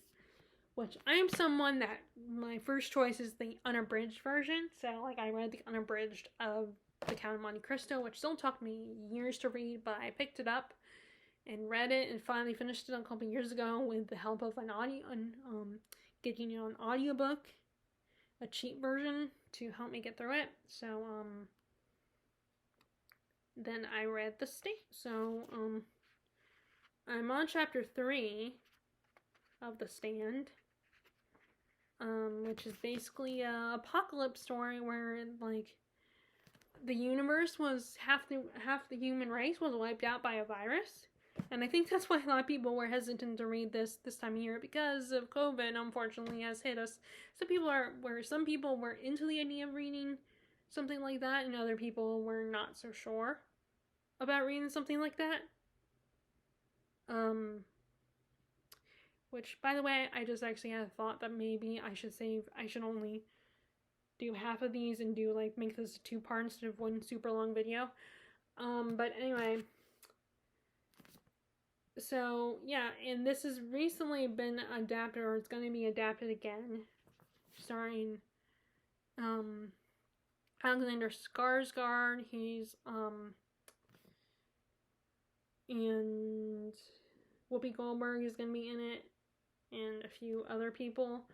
Which I am someone that my first choice is the unabridged version. So, like, I read the unabridged of The Count of Monte Cristo, which still took me years to read, but I picked it up and read it and finally finished it a couple years ago with the help of getting an audiobook, a cheap version to help me get through it. So, then I read The Stand. So, I'm on chapter 3 of The Stand. Which is basically an apocalypse story where, like, the universe was half the human race was wiped out by a virus, and I think that's why a lot of people were hesitant to read this time of year, because of COVID. Unfortunately, has hit us. Some people were into the idea of reading something like that, and other people were not so sure about reading something like that. Which, by the way, I just actually had a thought that maybe I should only do half of these and make this a 2-part instead of one super long video. But anyway. So, yeah, and this has recently been adapted, or it's going to be adapted again, starring, Alexander Skarsgård. He's, and Whoopi Goldberg is going to be in it, and a few other people.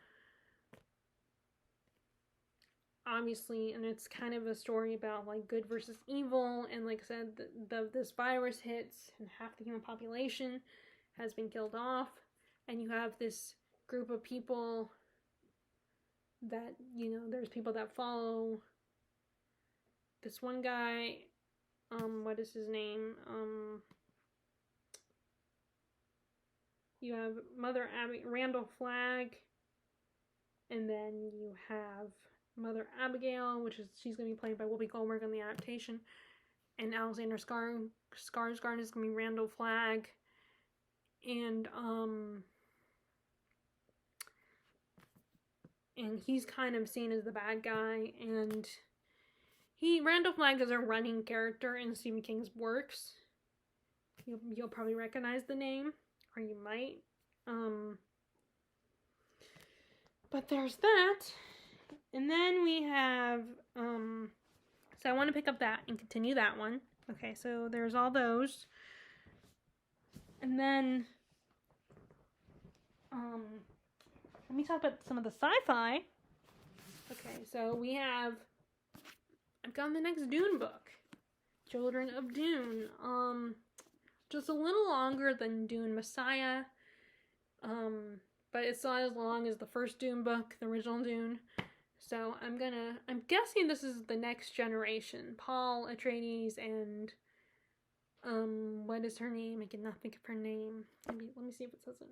Obviously, and it's kind of a story about, like, good versus evil, and like I said, this virus hits, and half the human population has been killed off, and you have this group of people that, there's people that follow this one guy, what is his name, you have Mother Randall Flagg, and then you have Mother Abigail, she's going to be played by Whoopi Goldberg in the adaptation, and Alexander Skarsgård is going to be Randall Flagg, and he's kind of seen as the bad guy, and Randall Flagg is a running character in Stephen King's works. You'll probably recognize the name, or you might. But there's that. And then we have, so I want to pick up that and continue that one. Okay, so there's all those. And then, let me talk about some of the sci-fi. Okay, so I've got the next Dune book, Children of Dune. Just a little longer than Dune Messiah, but it's not as long as the first Dune book, the original Dune. So I'm guessing this is the next generation. Paul Atreides and, what is her name? I cannot think of her name. Let me see if it says it.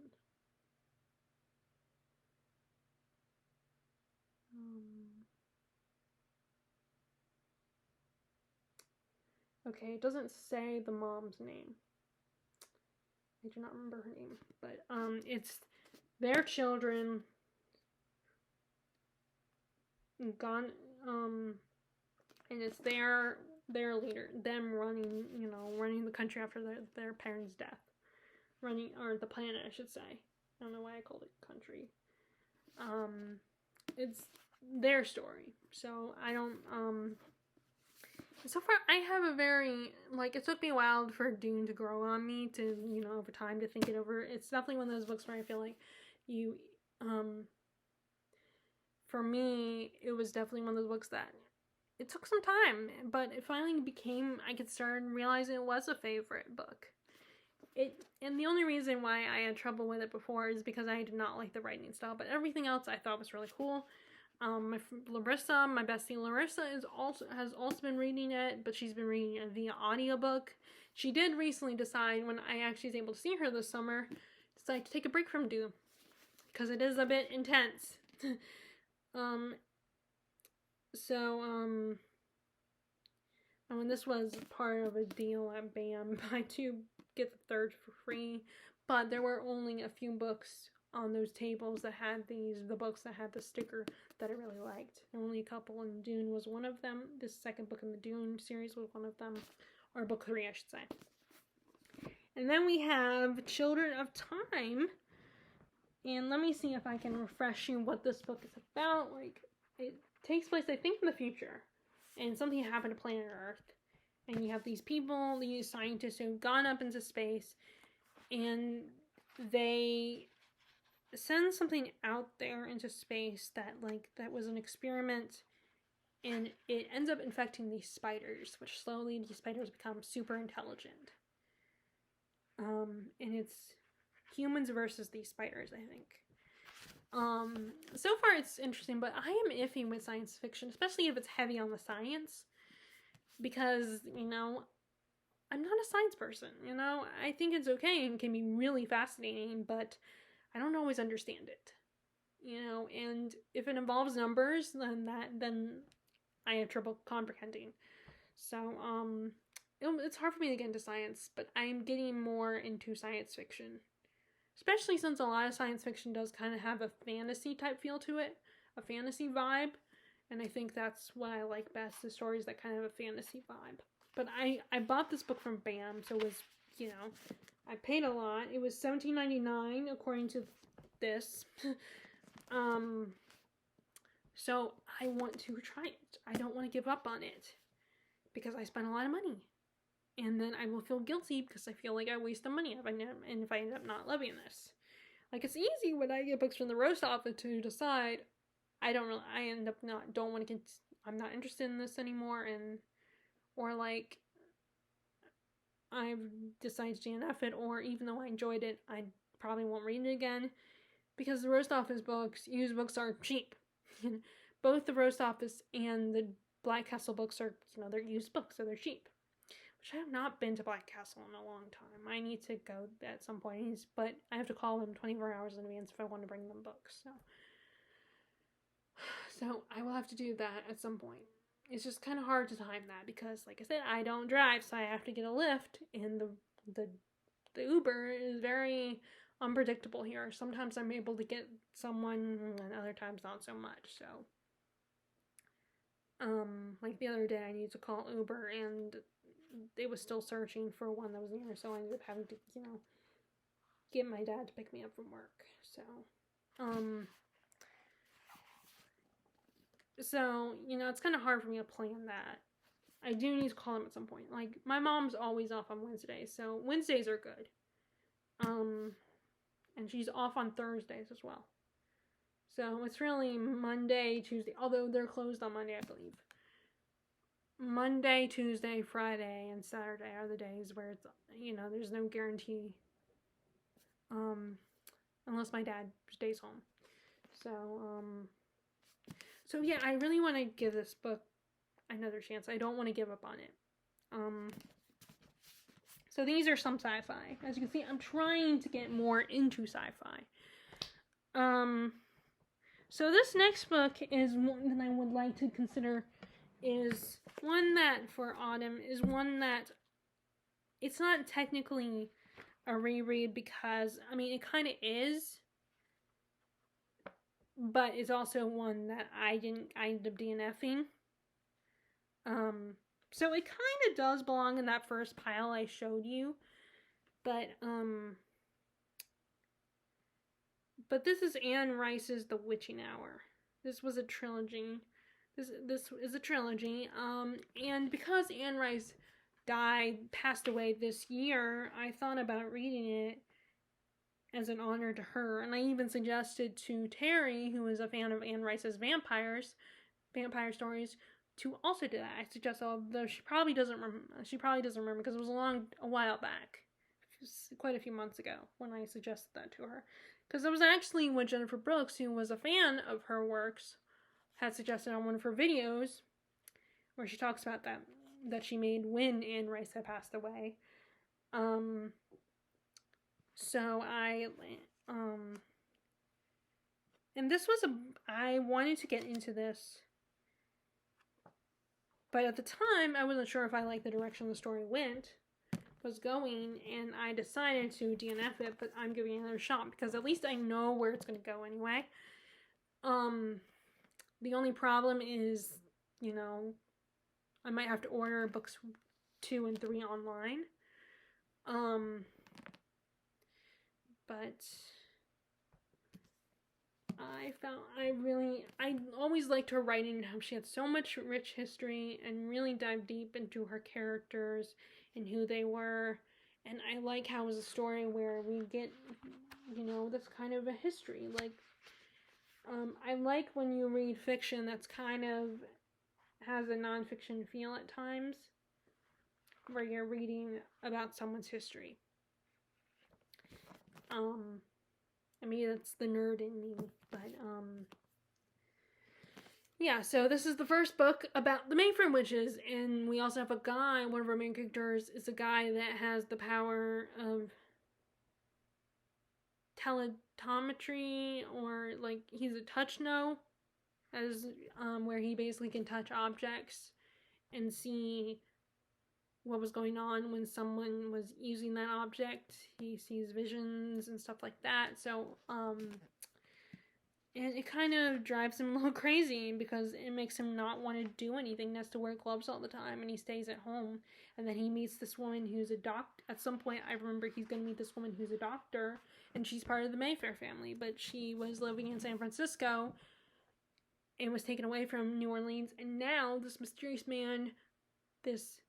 Okay, it doesn't say the mom's name. I do not remember her name, but it's their children gone, and it's their leader, them running the country after their parents' death, or the planet, I should say. I don't know why I called it country. It's their story, so I don't, So far, I have a very, like, it took me a while for Dune to grow on me to, over time to think it over. It's definitely one of those books where I feel like you, for me, it was definitely one of those books that it took some time, but it finally became, I could start realizing it was a favorite book. And the only reason why I had trouble with it before is because I did not like the writing style, but everything else I thought was really cool. My bestie Larissa, has also been reading it, but she's been reading it via audiobook. She did recently decide, when I actually was able to see her this summer, decide to take a break from Dune, because it is a bit intense. And this was part of a deal at BAM, buy two, get the third for free, but there were only a few books on those tables that had the books that had the sticker that I really liked. Only a couple, and Dune was one of them. This second book in the Dune series was one of them, or book 3, I should say. And then we have Children of Time, and let me see if I can refresh you what this book is about. Like, it takes place, I think, in the future, and something happened to planet Earth, and you have these people, these scientists who've gone up into space, and they send something out there into space that was an experiment, and it ends up infecting these spiders, which slowly these spiders become super intelligent. And it's humans versus these spiders, I think. So far it's interesting, but I am iffy with science fiction, especially if it's heavy on the science, because, I'm not a science person, I think it's okay and can be really fascinating, but I don't always understand it, and if it involves numbers, then I have trouble comprehending. So, it's hard for me to get into science, but I'm getting more into science fiction, especially since a lot of science fiction does kind of have a fantasy type feel to it, a fantasy vibe, and I think that's what I like best, the stories that kind of have a fantasy vibe. But I bought this book from BAM, so it was, I paid a lot. It was $17.99 according to this. So I want to try it. I don't want to give up on it because I spent a lot of money. And then I will feel guilty because I feel like I wasted money and if I end up not loving this. Like, it's easy when I get books from the roast office to decide I'm not interested in this anymore, or like I've decided to DNF it, or even though I enjoyed it, I probably won't read it again, because the roast office books, used books, are cheap. Both the roast office and the Black Castle books are, they're used books, so they're cheap. Which I have not been to Black Castle in a long time. I need to go at some point, but I have to call them 24 hours in advance if I want to bring them books. So I will have to do that at some point. It's just kind of hard to time that because, like I said, I don't drive, so I have to get a Lyft, and the Uber is very unpredictable here. Sometimes I'm able to get someone, and other times not so much. So, like the other day, I needed to call Uber, and it was still searching for one that was near, so I ended up having to, get my dad to pick me up from work. So, it's kind of hard for me to plan that. I do need to call him at some point. Like, my mom's always off on Wednesdays, so Wednesdays are good. And she's off on Thursdays as well. So it's really Monday, Tuesday, although they're closed on Monday, I believe. Monday, Tuesday, Friday, and Saturday are the days where it's, there's no guarantee. Unless my dad stays home. So yeah, I really want to give this book another chance. I don't want to give up on it. So these are some sci-fi. As you can see, I'm trying to get more into sci-fi. So this next book is one that I would like to consider, is one that for autumn is one that it's not technically a reread because, it kind of is, but it's also one that I ended up DNFing. So it kind of does belong in that first pile I showed you, but this is Anne Rice's The Witching Hour. This was a trilogy This is a trilogy. And because Anne Rice passed away this year, I thought about reading it as an honor to her. And I even suggested to Terry, who is a fan of Anne Rice's vampire stories, to also do that. I suggest, although she probably doesn't remember because it was a while back, quite a few months ago when I suggested that to her. Because it was actually when Jennifer Brooks, who was a fan of her works, had suggested on one of her videos where she talks about that she made when Anne Rice had passed away. So and this was I wanted to get into this, but at the time I wasn't sure if I liked the direction the story was going, and I decided to DNF it, but I'm giving it another shot because at least I know where it's going to go anyway. The only problem is, I might have to order books 2 and 3 online. But I always liked her writing, how she had so much rich history and really dived deep into her characters and who they were. And I like how it was a story where we get, this kind of a history. Like, I like when you read fiction that's kind of has a nonfiction feel at times, where you're reading about someone's history. That's the nerd in me, but, yeah, so this is the first book about the Mayfair witches, and we also have a guy, one of our main characters is a guy that has the power of telephotometry, or, like, he's a touch-know, where he basically can touch objects and see what was going on when someone was using that object. He sees visions and stuff like that. So, and it kind of drives him a little crazy because it makes him not want to do anything. He has to wear gloves all the time, and he stays at home. And then he meets this woman who's a doctor. At some point, I remember he's going to meet this woman who's a doctor, and she's part of the Mayfair family, but she was living in San Francisco and was taken away from New Orleans. And now this mysterious man, this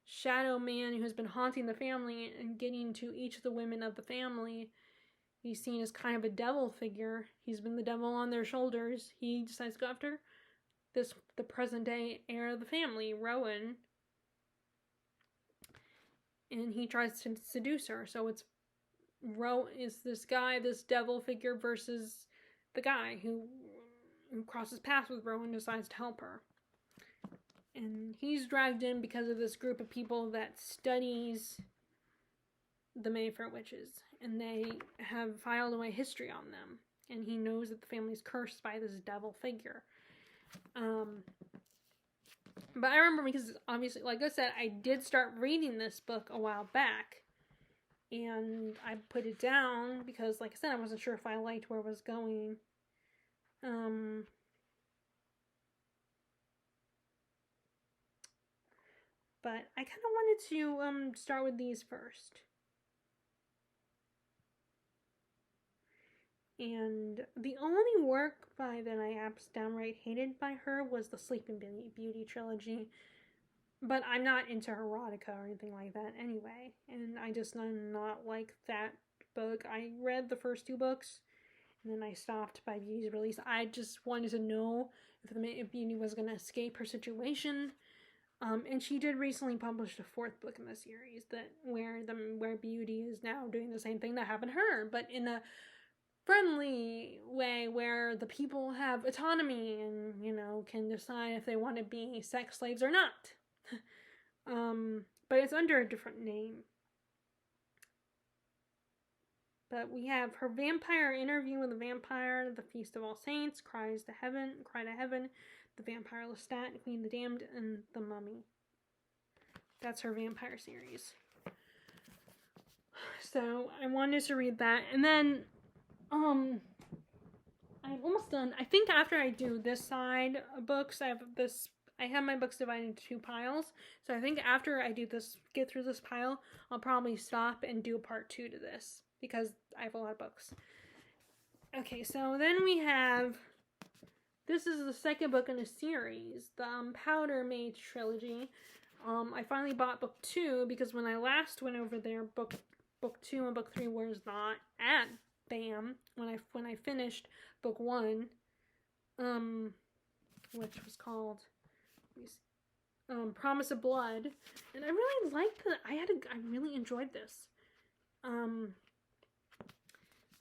shadow man who has been haunting the family and getting to each of the women of the family, he's seen as kind of a devil figure. He's been the devil on their shoulders. He decides to go after the present day heir of the family, Rowan, and he tries to seduce her. So it's this devil figure versus the guy who crosses paths with Rowan, decides to help her. And he's dragged in because of this group of people that studies the Mayfair witches, and they have filed away history on them. And he knows that the family's cursed by this devil figure. But I remember, because obviously, like I said, I did start reading this book a while back, and I put it down because, like I said, I wasn't sure if I liked where it was going. But I kind of wanted to start with these first. And the only work that I downright hated by her was the Sleeping Beauty trilogy. But I'm not into erotica or anything like that anyway. And I just not like that book. I read the first 2 books, and then I stopped by Beauty's release. I just wanted to know if Beauty was going to escape her situation. And she did recently publish the 4th book in the series where Beauty is now doing the same thing that happened to her, but in a friendly way where the people have autonomy and, can decide if they want to be sex slaves or not. But it's under a different name. But we have her vampire interview with the vampire, the Feast of All Saints, Cry to Heaven, the Vampire Lestat, Queen the Damned, and the Mummy. That's her vampire series. So I wanted to read that, and then I'm almost done. I think after I do this side of books, I have my books divided into 2 piles. So I think after I get through this pile, I'll probably stop and do a part 2 to this, because I have a lot of books. Okay, so then we have this is the second book in a series, the Powder Mage trilogy. I finally bought book 2 because when I last went over there, book 2 and book 3 was not at BAM when I finished book 1, which was called Promise of Blood, and I really liked I really enjoyed this.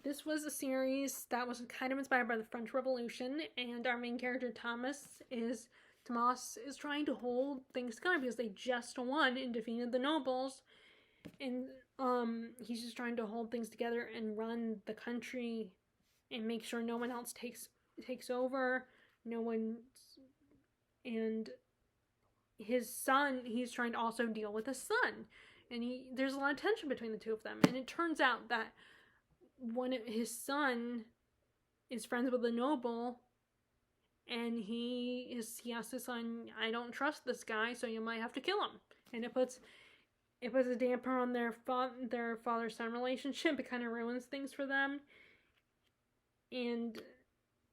This was a series that was kind of inspired by the French Revolution, and our main character Thomas is trying to hold things together because they just won and defeated the nobles, and he's just trying to hold things together and run the country and make sure no one else takes over. No one, and his son, he's trying to also deal with his son, and there's a lot of tension between the two of them, and it turns out that his son is friends with a noble, and he asks his son, I don't trust this guy, so you might have to kill him. And it puts a damper on their father-son relationship. It kind of ruins things for them. And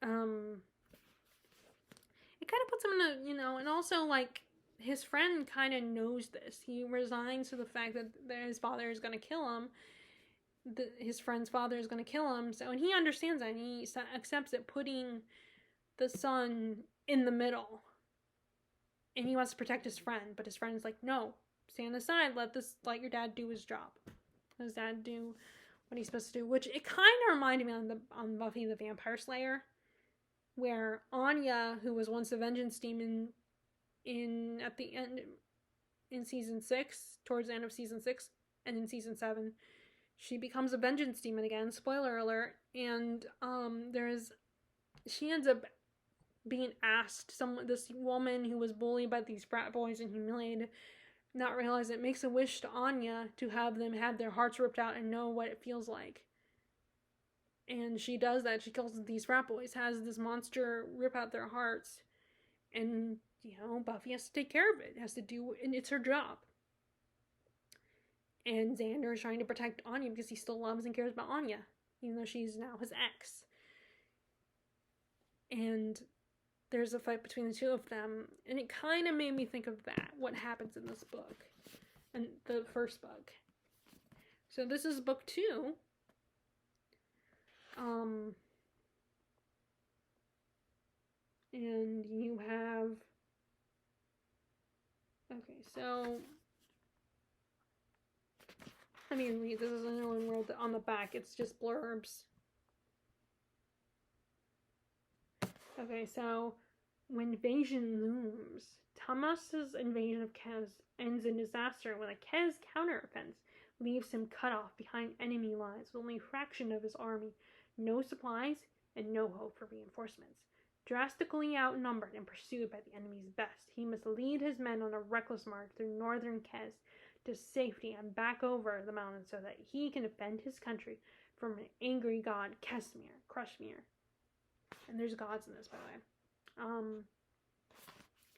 it kind of puts him in a, and also, like, his friend kind of knows this. He resigns to the fact that his father is going to kill him. His friend's father is going to kill him. So, and he understands that, and he accepts it, putting the son in the middle. And he wants to protect his friend, but his friend's like, no, stand aside, let your dad do his job. Let his dad do what he's supposed to do, which it kind of reminded me on Buffy the Vampire Slayer, where Anya, who was once a vengeance demon at the end in season 6, towards the end of season 6, and in season 7, she becomes a vengeance demon again, spoiler alert, and she ends up being asked, this woman who was bullied by these frat boys and humiliated, not realize it, makes a wish to Anya to have them have their hearts ripped out and know what it feels like. And she does that. She kills these frat boys, has this monster rip out their hearts, and Buffy has to take care of it. Has to do, and it's her job. And Xander is trying to protect Anya because he still loves and cares about Anya, even though she's now his ex. And there's a fight between the two of them, and it kind of made me think of what happens in this book, and the first book. So this is book 2. And you have, okay, so let me read. This is another one where on the back it's just blurbs. Okay, so when invasion looms, Thomas's invasion of Kez ends in disaster when a Kez counteroffense leaves him cut off behind enemy lines with only a fraction of his army, no supplies, and no hope for reinforcements. Drastically outnumbered and pursued by the enemy's best, he must lead his men on a reckless march through northern Kez to safety and back over the mountains so that he can defend his country from an angry god, Krushmir. And there's gods in this, by the way.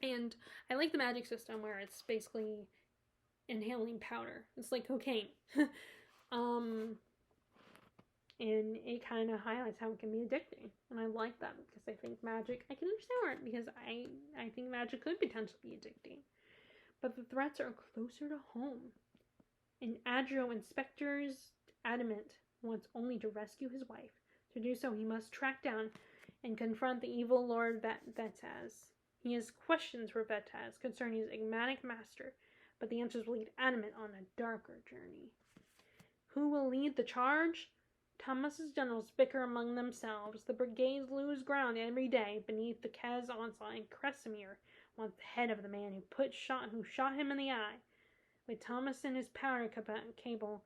And I like the magic system where it's basically inhaling powder. It's like cocaine. And it kind of highlights how it can be addicting. And I like that because I think magic, I can understand where it, because I think magic could potentially be addicting. But the threats are closer to home. And Adro Inspector's adamant wants only to rescue his wife. To do so, he must track down and confront the evil Lord Vetaz. He has questions for Vetaz concerning his enigmatic master, but the answers will lead Adamant on a darker journey. Who will lead the charge? Thomas's generals bicker among themselves. The brigades lose ground every day beneath the Kez onslaught, and Kresimir wants the head of the man who shot him in the eye. With Thomas in his powder cable,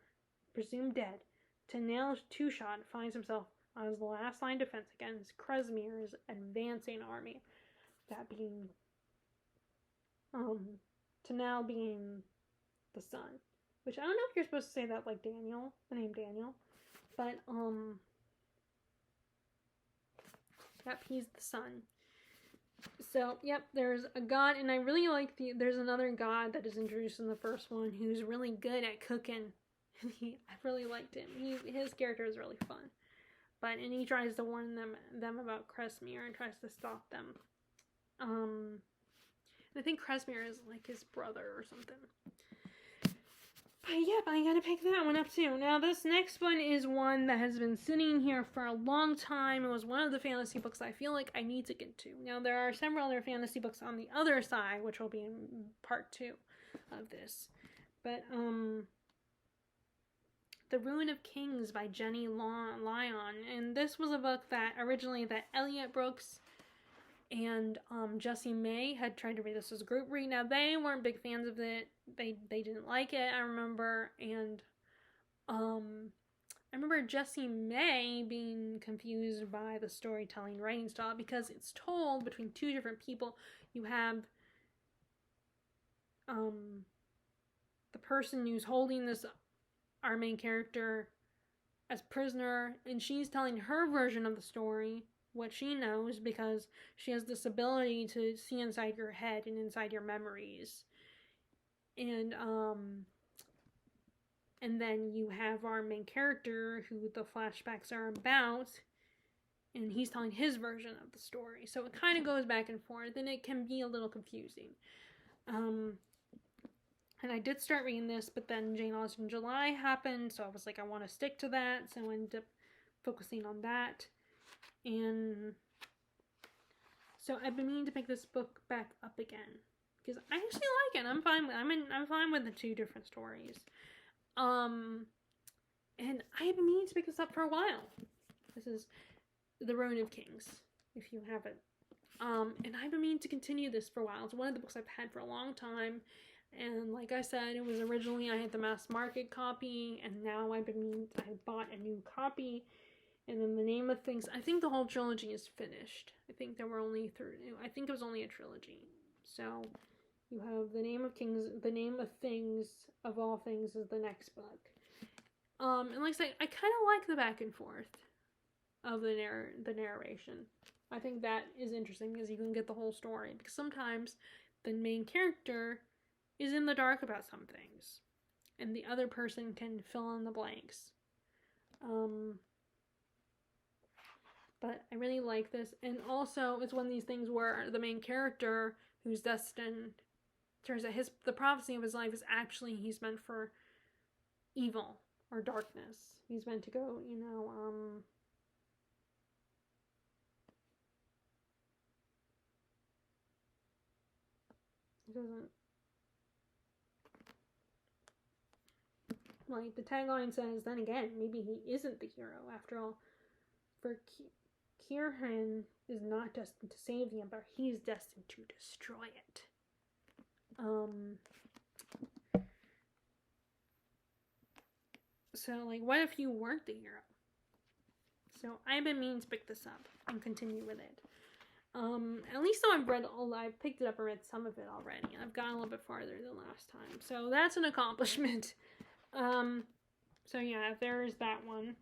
presumed dead, Tanel's two-shot finds himself on his last line defense against Kresimir's advancing army. That being, Tanel being the son. Which I don't know if you're supposed to say that like Daniel, the name Daniel. But, yep, he's the son. So, yep, there's a god, and I really like there's another god that is introduced in the first one who's really good at cooking. I really liked him. His character is really fun. and he tries to warn them about Kresimir and tries to stop them. I think Kresimir is like his brother or something. But yep, I gotta pick that one up too. Now this next one is one that has been sitting here for a long time. It was one of the fantasy books I feel like I need to get to. Now there are several other fantasy books on the other side, which will be in part 2 of this. But The Ruin of Kings by Jenny Lyon. And this was a book that originally that Elliot Brooks and Jessie May had tried to read this as a group read. Now they weren't big fans of it. They didn't like it, I remember. And I remember Jessie May being confused by the storytelling writing style because it's told between 2 different people. You have the person who's holding this, our main character, as prisoner, and she's telling her version of the story, what she knows, because she has this ability to see inside your head and inside your memories. And then you have our main character who the flashbacks are about, and he's telling his version of the story. So it kind of goes back and forth, and it can be a little confusing. And I did start reading this, but then Jane Austen July happened, so I was like, I want to stick to that, so I ended up focusing on that. And so I've been meaning to pick this book back up again because I actually like it. I'm fine with the 2 different stories. And I've been meaning to pick this up for a while. This is The Ruin of Kings, if you haven't. And I've been meaning to continue this for a while. It's one of the books I've had for a long time. And like I said, it was originally I had the mass market copy, and now I bought a new copy. And then The Name of Things, I think the whole trilogy is finished. I think there were only 3, I think it was only a trilogy. So you have The Name of Kings, The Name of Things, of All Things is the next book. And like I say, I kind of like the back and forth of the narration. I think that is interesting because you can get the whole story. Because sometimes the main character is in the dark about some things, and the other person can fill in the blanks. But I really like this, and also it's one of these things where the main character, who's destined, turns out the prophecy of his life is actually he's meant for evil or darkness. He's meant to go, it doesn't. Like, the tagline says, then again, maybe he isn't the hero after all. For Kieran is not destined to save the Empire, he's destined to destroy it. So, like, what if you weren't the hero? So, I've been meaning to pick this up and continue with it. At least though I've picked it up and read some of it already. I've gone a little bit farther than last time. So, that's an accomplishment. So yeah, there's that one.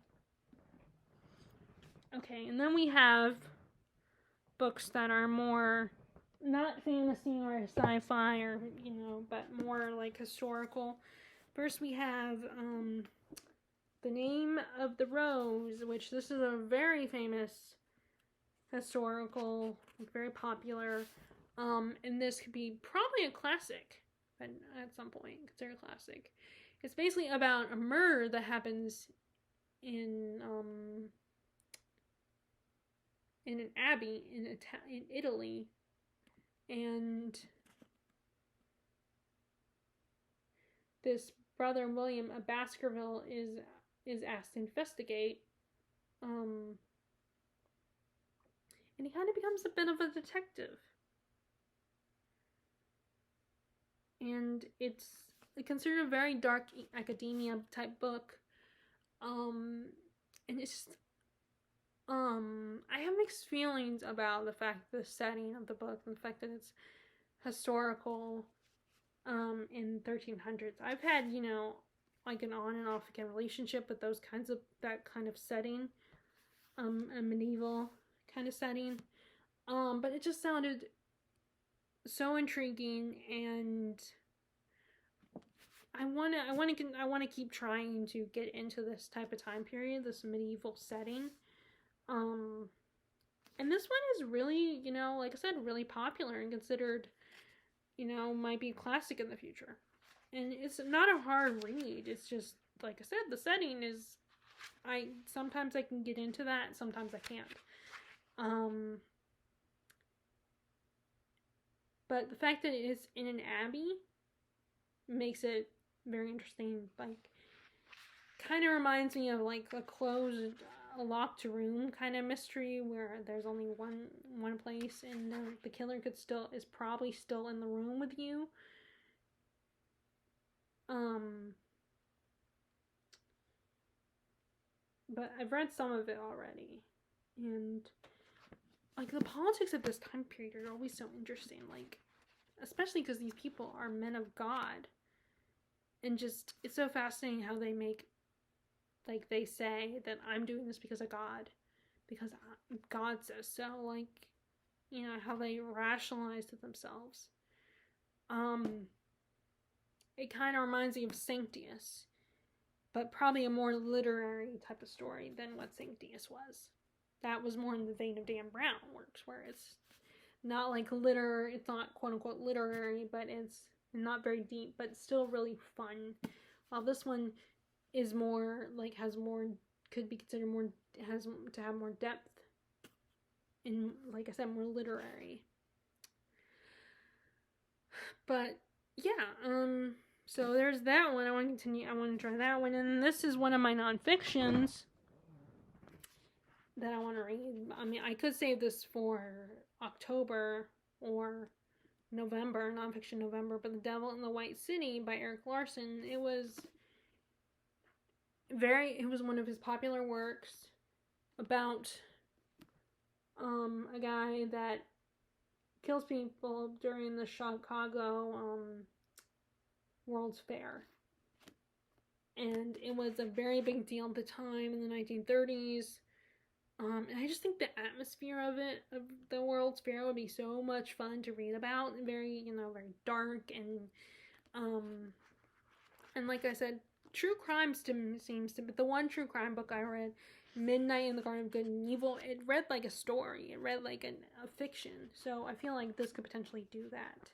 Okay, and then we have books that are more not fantasy or sci-fi or, but more like historical. First we have The Name of the Rose, which this is a very famous historical, very popular, and this could be probably a classic at some point, considered a classic. It's basically about a murder that happens in an abbey in Italy, and this brother William of Baskerville is asked to investigate, and he kind of becomes a bit of a detective, and it's considered a very dark academia type book, and it's just, I have mixed feelings about the the setting of the book, and the fact that it's historical, in 1300s. I've had, like an on and off again relationship with that kind of setting, a medieval kind of setting, but it just sounded so intriguing, and I want to keep trying to get into this type of time period, this medieval setting. And this one is really, you know, like I said, really popular and considered, you know, might be a classic in the future. And it's not a hard read. It's just, like I said, the setting is, sometimes I can get into that, sometimes I can't. But the fact that it's in an abbey makes it very interesting. Like, kind of reminds me of like a closed, locked room kind of mystery where there's only one place and the killer is probably still in the room with you. But I've read some of it already, and like the politics of this time period are always so interesting. Like, especially because these people are men of God, and just it's so fascinating how they make, like, they say that I'm doing this because of God, because God says so. Like, you know, how they rationalize to themselves. It kind of reminds me of Sanctius, but probably a more literary type of story than what Sanctius was. That was more in the vein of Dan Brown works, where it's not like it's not quote unquote literary, but it's not very deep, but still really fun. While this one is more like could be considered more, has to have more depth, and like I said, more literary. But yeah, so there's that one. I want to continue. I want to try that one, and this is one of my nonfictions that I want to read. I mean, I could save this for October or November, nonfiction November, but The Devil in the White City by Eric Larson. It was one of his popular works about a guy that kills people during the Chicago World's Fair. And it was a very big deal at the time in the 1930s. And I just think the atmosphere of the World's Fair would be so much fun to read about. Very, very dark and like I said, true crime seems to be the one true crime book I read, Midnight in the Garden of Good and Evil. It read like a story. It read like a fiction. So I feel like this could potentially do that.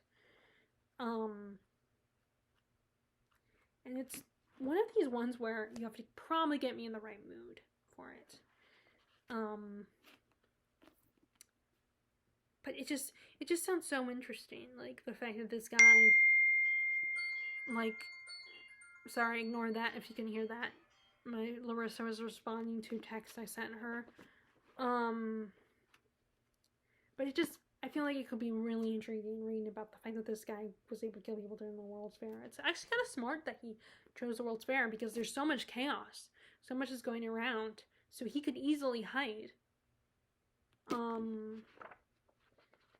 And it's one of these ones where you have to probably get me in the right mood for it. But it just sounds so interesting. Like the fact that this guy, like, sorry, ignore that if you can hear that. Larissa was responding to text I sent her. But I feel like it could be really intriguing reading about the fact that this guy was able to kill people during the World's Fair. It's actually kind of smart that he chose the World's Fair because there's so much chaos. So much is going around. So he could easily hide.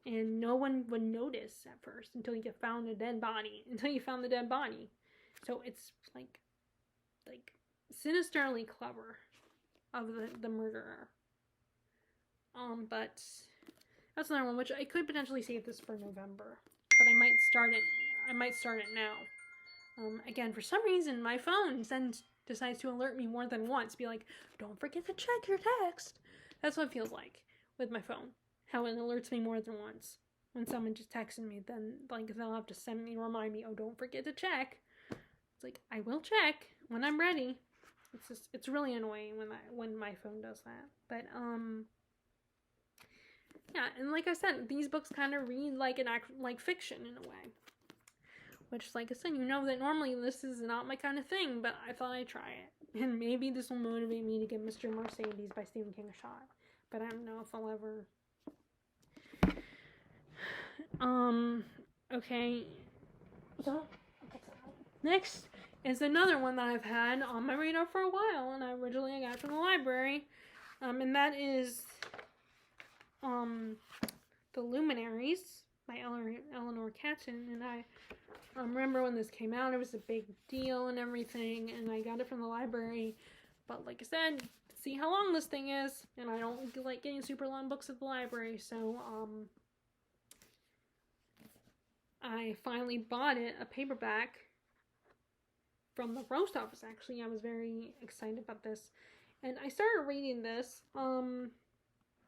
And no one would notice at first until you found the dead body. So it's like sinisterly clever of the murderer. But that's another one which I could potentially save this for November. But I might start it now. Again, for some reason my phone decides to alert me more than once. Be like, don't forget to check your text. That's what it feels like with my phone. How it alerts me more than once. When someone just texted me, then they'll have to remind me, oh, don't forget to check. It's like, I will check when I'm ready. It's really annoying when my phone does that. But yeah, and like I said, these books kind of read like fiction in a way. Which, like I said, that normally this is not my kind of thing, but I thought I'd try it. And maybe this will motivate me to give Mr. Mercedes by Stephen King a shot. But I don't know if I'll ever... Okay. So, next is another one that I've had on my radar for a while, and I got it from the library. And that is, The Luminaries by Eleanor Catton. And I remember when this came out, it was a big deal and everything, and I got it from the library. But like I said, see how long this thing is, and I don't like getting super long books at the library, so I finally bought it, a paperback, from the post office. Actually, I was very excited about this, and I started reading this.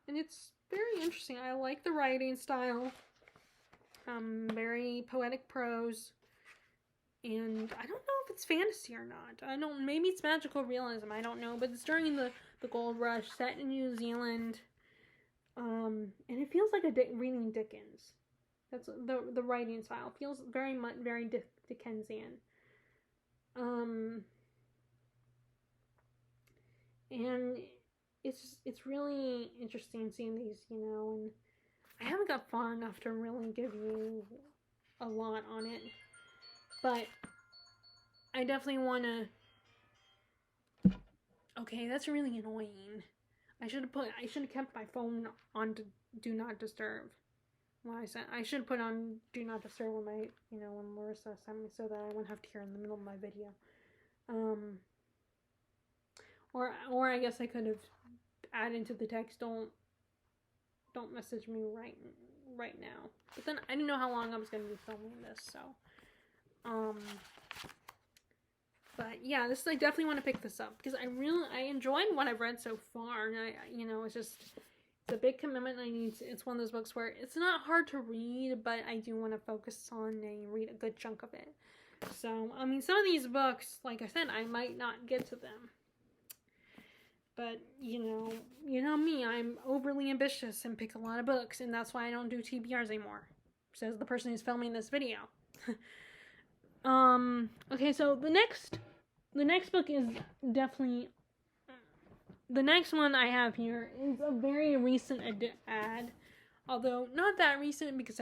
And it's very interesting. I like the writing style. Very poetic prose. And I don't know if it's fantasy or not. Maybe it's magical realism. I don't know. But it's during the gold rush, set in New Zealand. And it feels like reading Dickens. That's the writing style. It feels very Dickensian. And it's really interesting seeing these, and I haven't got far enough to really give you a lot on it, but I definitely want to. Okay, that's really annoying. I should have kept my phone on do not disturb. Well, I should have put on do not disturb when when Marissa sent me, so that I wouldn't have to hear in the middle of my video. Or I guess I could have added to the text, don't message me right now. But then I didn't know how long I was going to be filming this, so. But yeah, I definitely want to pick this up because I enjoyed what I've read so far, and it's a big commitment. It's one of those books where it's not hard to read, but I do want to focus on and read a good chunk of it. So, some of these books, like I said, I might not get to them. But, you know me, I'm overly ambitious and pick a lot of books, and that's why I don't do TBRs anymore, says the person who's filming this video. Okay, so the next book is definitely, the next one I have here is a very recent ad, although not that recent because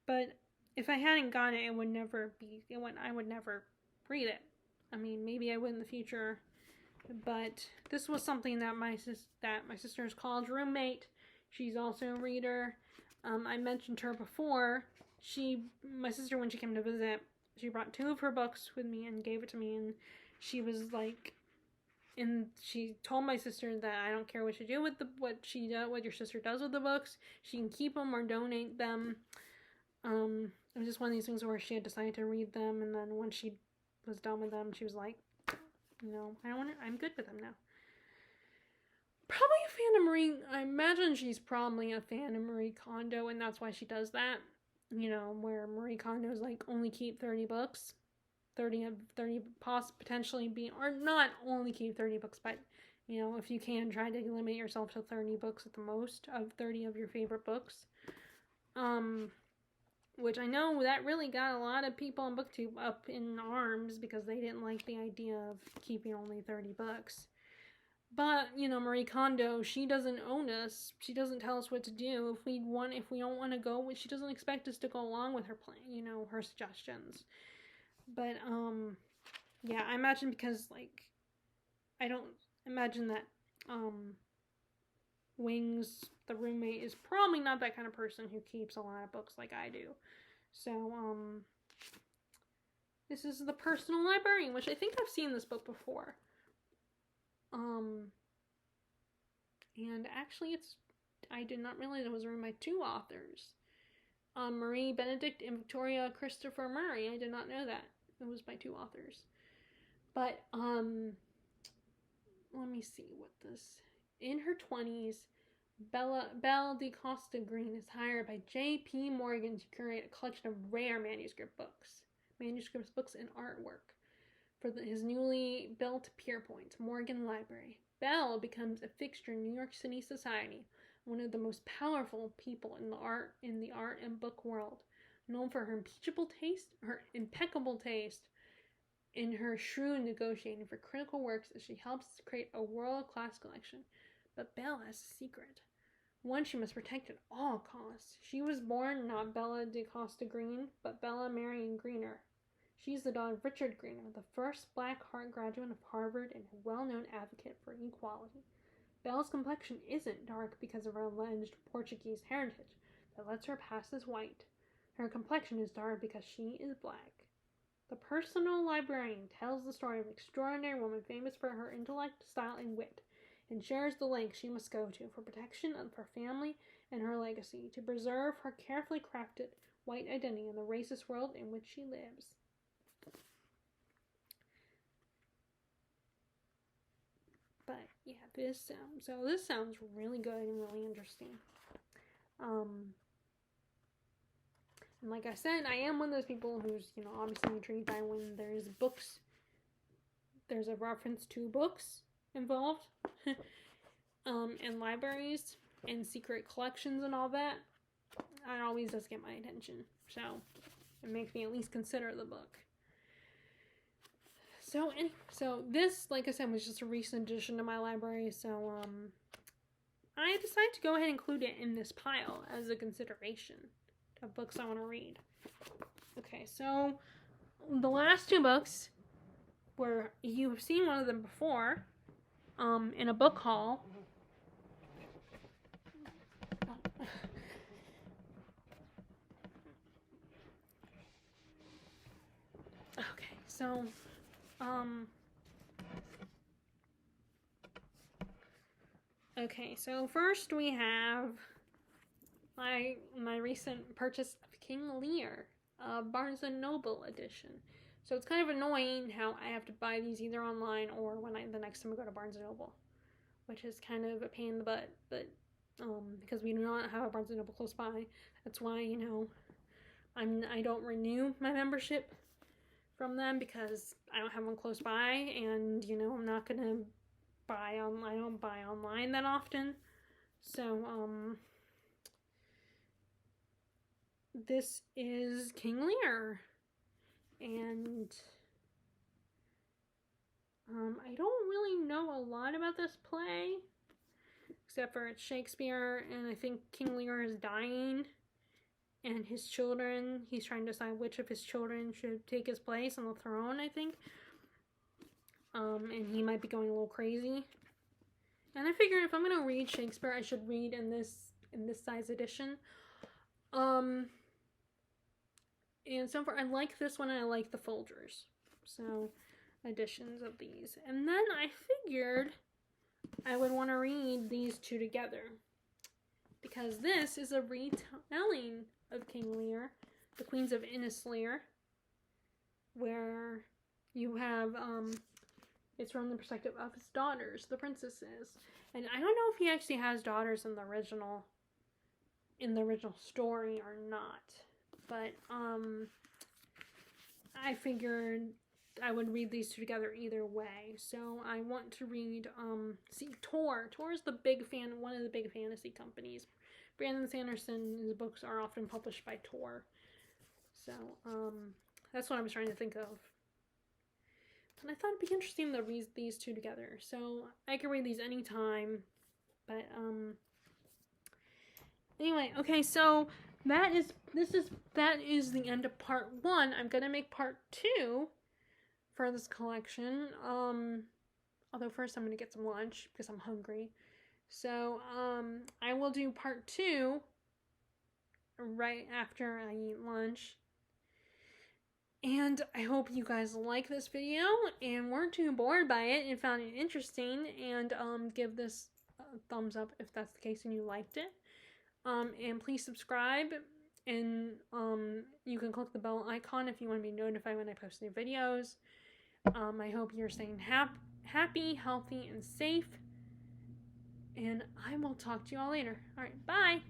but if I hadn't gotten it, I would never read it. Maybe I would in the future. But this was something that my sister's college roommate, she's also a reader. I mentioned her before. My sister, when she came to visit, she brought 2 of her books with me and gave it to me, and she was like, and she told my sister that I don't care what you do with what your sister does with the books. She can keep them or donate them. It was just one of these things where she had decided to read them, and then when she was done with them, she was like, I'm good with them now. Probably a fan of Marie. I imagine she's probably a fan of Marie Kondo, and that's why she does that. Where Marie Kondo's like only keep 30 books, 30 potentially be, or not only keep 30 books, but if you can, try to limit yourself to 30 books at the most of 30 of your favorite books. Which I know that really got a lot of people on BookTube up in arms because they didn't like the idea of keeping only 30 books. But, Marie Kondo, she doesn't own us. She doesn't tell us what to do. If we don't want to go, she doesn't expect us to go along with her plan, her suggestions. But, yeah, I imagine because, I don't imagine that, Wings, the roommate, is probably not that kind of person who keeps a lot of books like I do. So, this is The Personal Librarian, which I think I've seen this book before. And actually I did not realize it was written by 2 authors. Marie Benedict and Victoria Christopher Murray. I did not know that. It was by 2 authors. But, let me see what this... In her 20s, Belle DeCosta Green is hired by J.P. Morgan to curate a collection of rare manuscripts, books, and artwork for his newly built Pierpoint Morgan Library. Belle becomes a fixture in New York City society, one of the most powerful people in the art and book world, known for her impeccable taste, in her shrewd negotiating for critical works as she helps create a world-class collection. But Belle has a secret, one she must protect at all costs. She was born not Bella DeCosta Green, but Bella Marion Greener. She's the daughter of Richard Greener, the first Black Heart graduate of Harvard and a well-known advocate for equality. Belle's complexion isn't dark because of her alleged Portuguese heritage that lets her pass as white. Her complexion is dark because she is black. The Personal Librarian tells the story of an extraordinary woman famous for her intellect, style, and wit, and shares the lengths she must go to for protection of her family and her legacy, to preserve her carefully crafted white identity in the racist world in which she lives. But yeah, this sounds really good and really interesting. And like I said, I am one of those people who's, obviously intrigued by when there's books, there's a reference to books involved, and libraries and secret collections and all that. It always does get my attention. So it makes me at least consider the book. So this, like I said, was just a recent addition to my library. So I decided to go ahead and include it in this pile as a consideration of books I want to read. Okay, so the last two books were, you've seen one of them before, in a book haul. Okay, so first we have my recent purchase of King Lear, Barnes & Noble edition. So it's kind of annoying how I have to buy these either online or the next time I go to Barnes & Noble, which is kind of a pain in the butt, but because we do not have a Barnes & Noble close by, that's why, I don't renew my membership from them because I don't have one close by, and, I'm not going to I don't buy online that often. So, this is King Lear, and I don't really know a lot about this play, except for it's Shakespeare, and I think King Lear is dying, and his children, he's trying to decide which of his children should take his place on the throne, I think. And he might be going a little crazy. And I figured if I'm gonna read Shakespeare, I should read in this size edition. And so far, I like this one, and I like the Folgers. So, editions of these. And then I figured I would want to read these two together, because this is a retelling of King Lear, The Queens of Innislear, where you have, it's from the perspective of his daughters, the princesses. And I don't know if he actually has daughters in the original story or not. But, I figured I would read these two together either way. So I want to read, Tor. Tor is one of the big fantasy companies. Brandon Sanderson's books are often published by Tor. So, that's what I was trying to think of. And I thought it'd be interesting to read these two together. So I can read these anytime. But, anyway, okay, so that is the end of part 1. I'm gonna make part 2 for this collection. Although first I'm gonna get some lunch because I'm hungry. So, I will do part 2 right after I eat lunch. And I hope you guys like this video and weren't too bored by it and found it interesting, and give this a thumbs up if that's the case and you liked it. And please subscribe, and you can click the bell icon if you want to be notified when I post new videos. I hope you're staying happy, healthy, and safe, and I will talk to you all later. Alright, bye!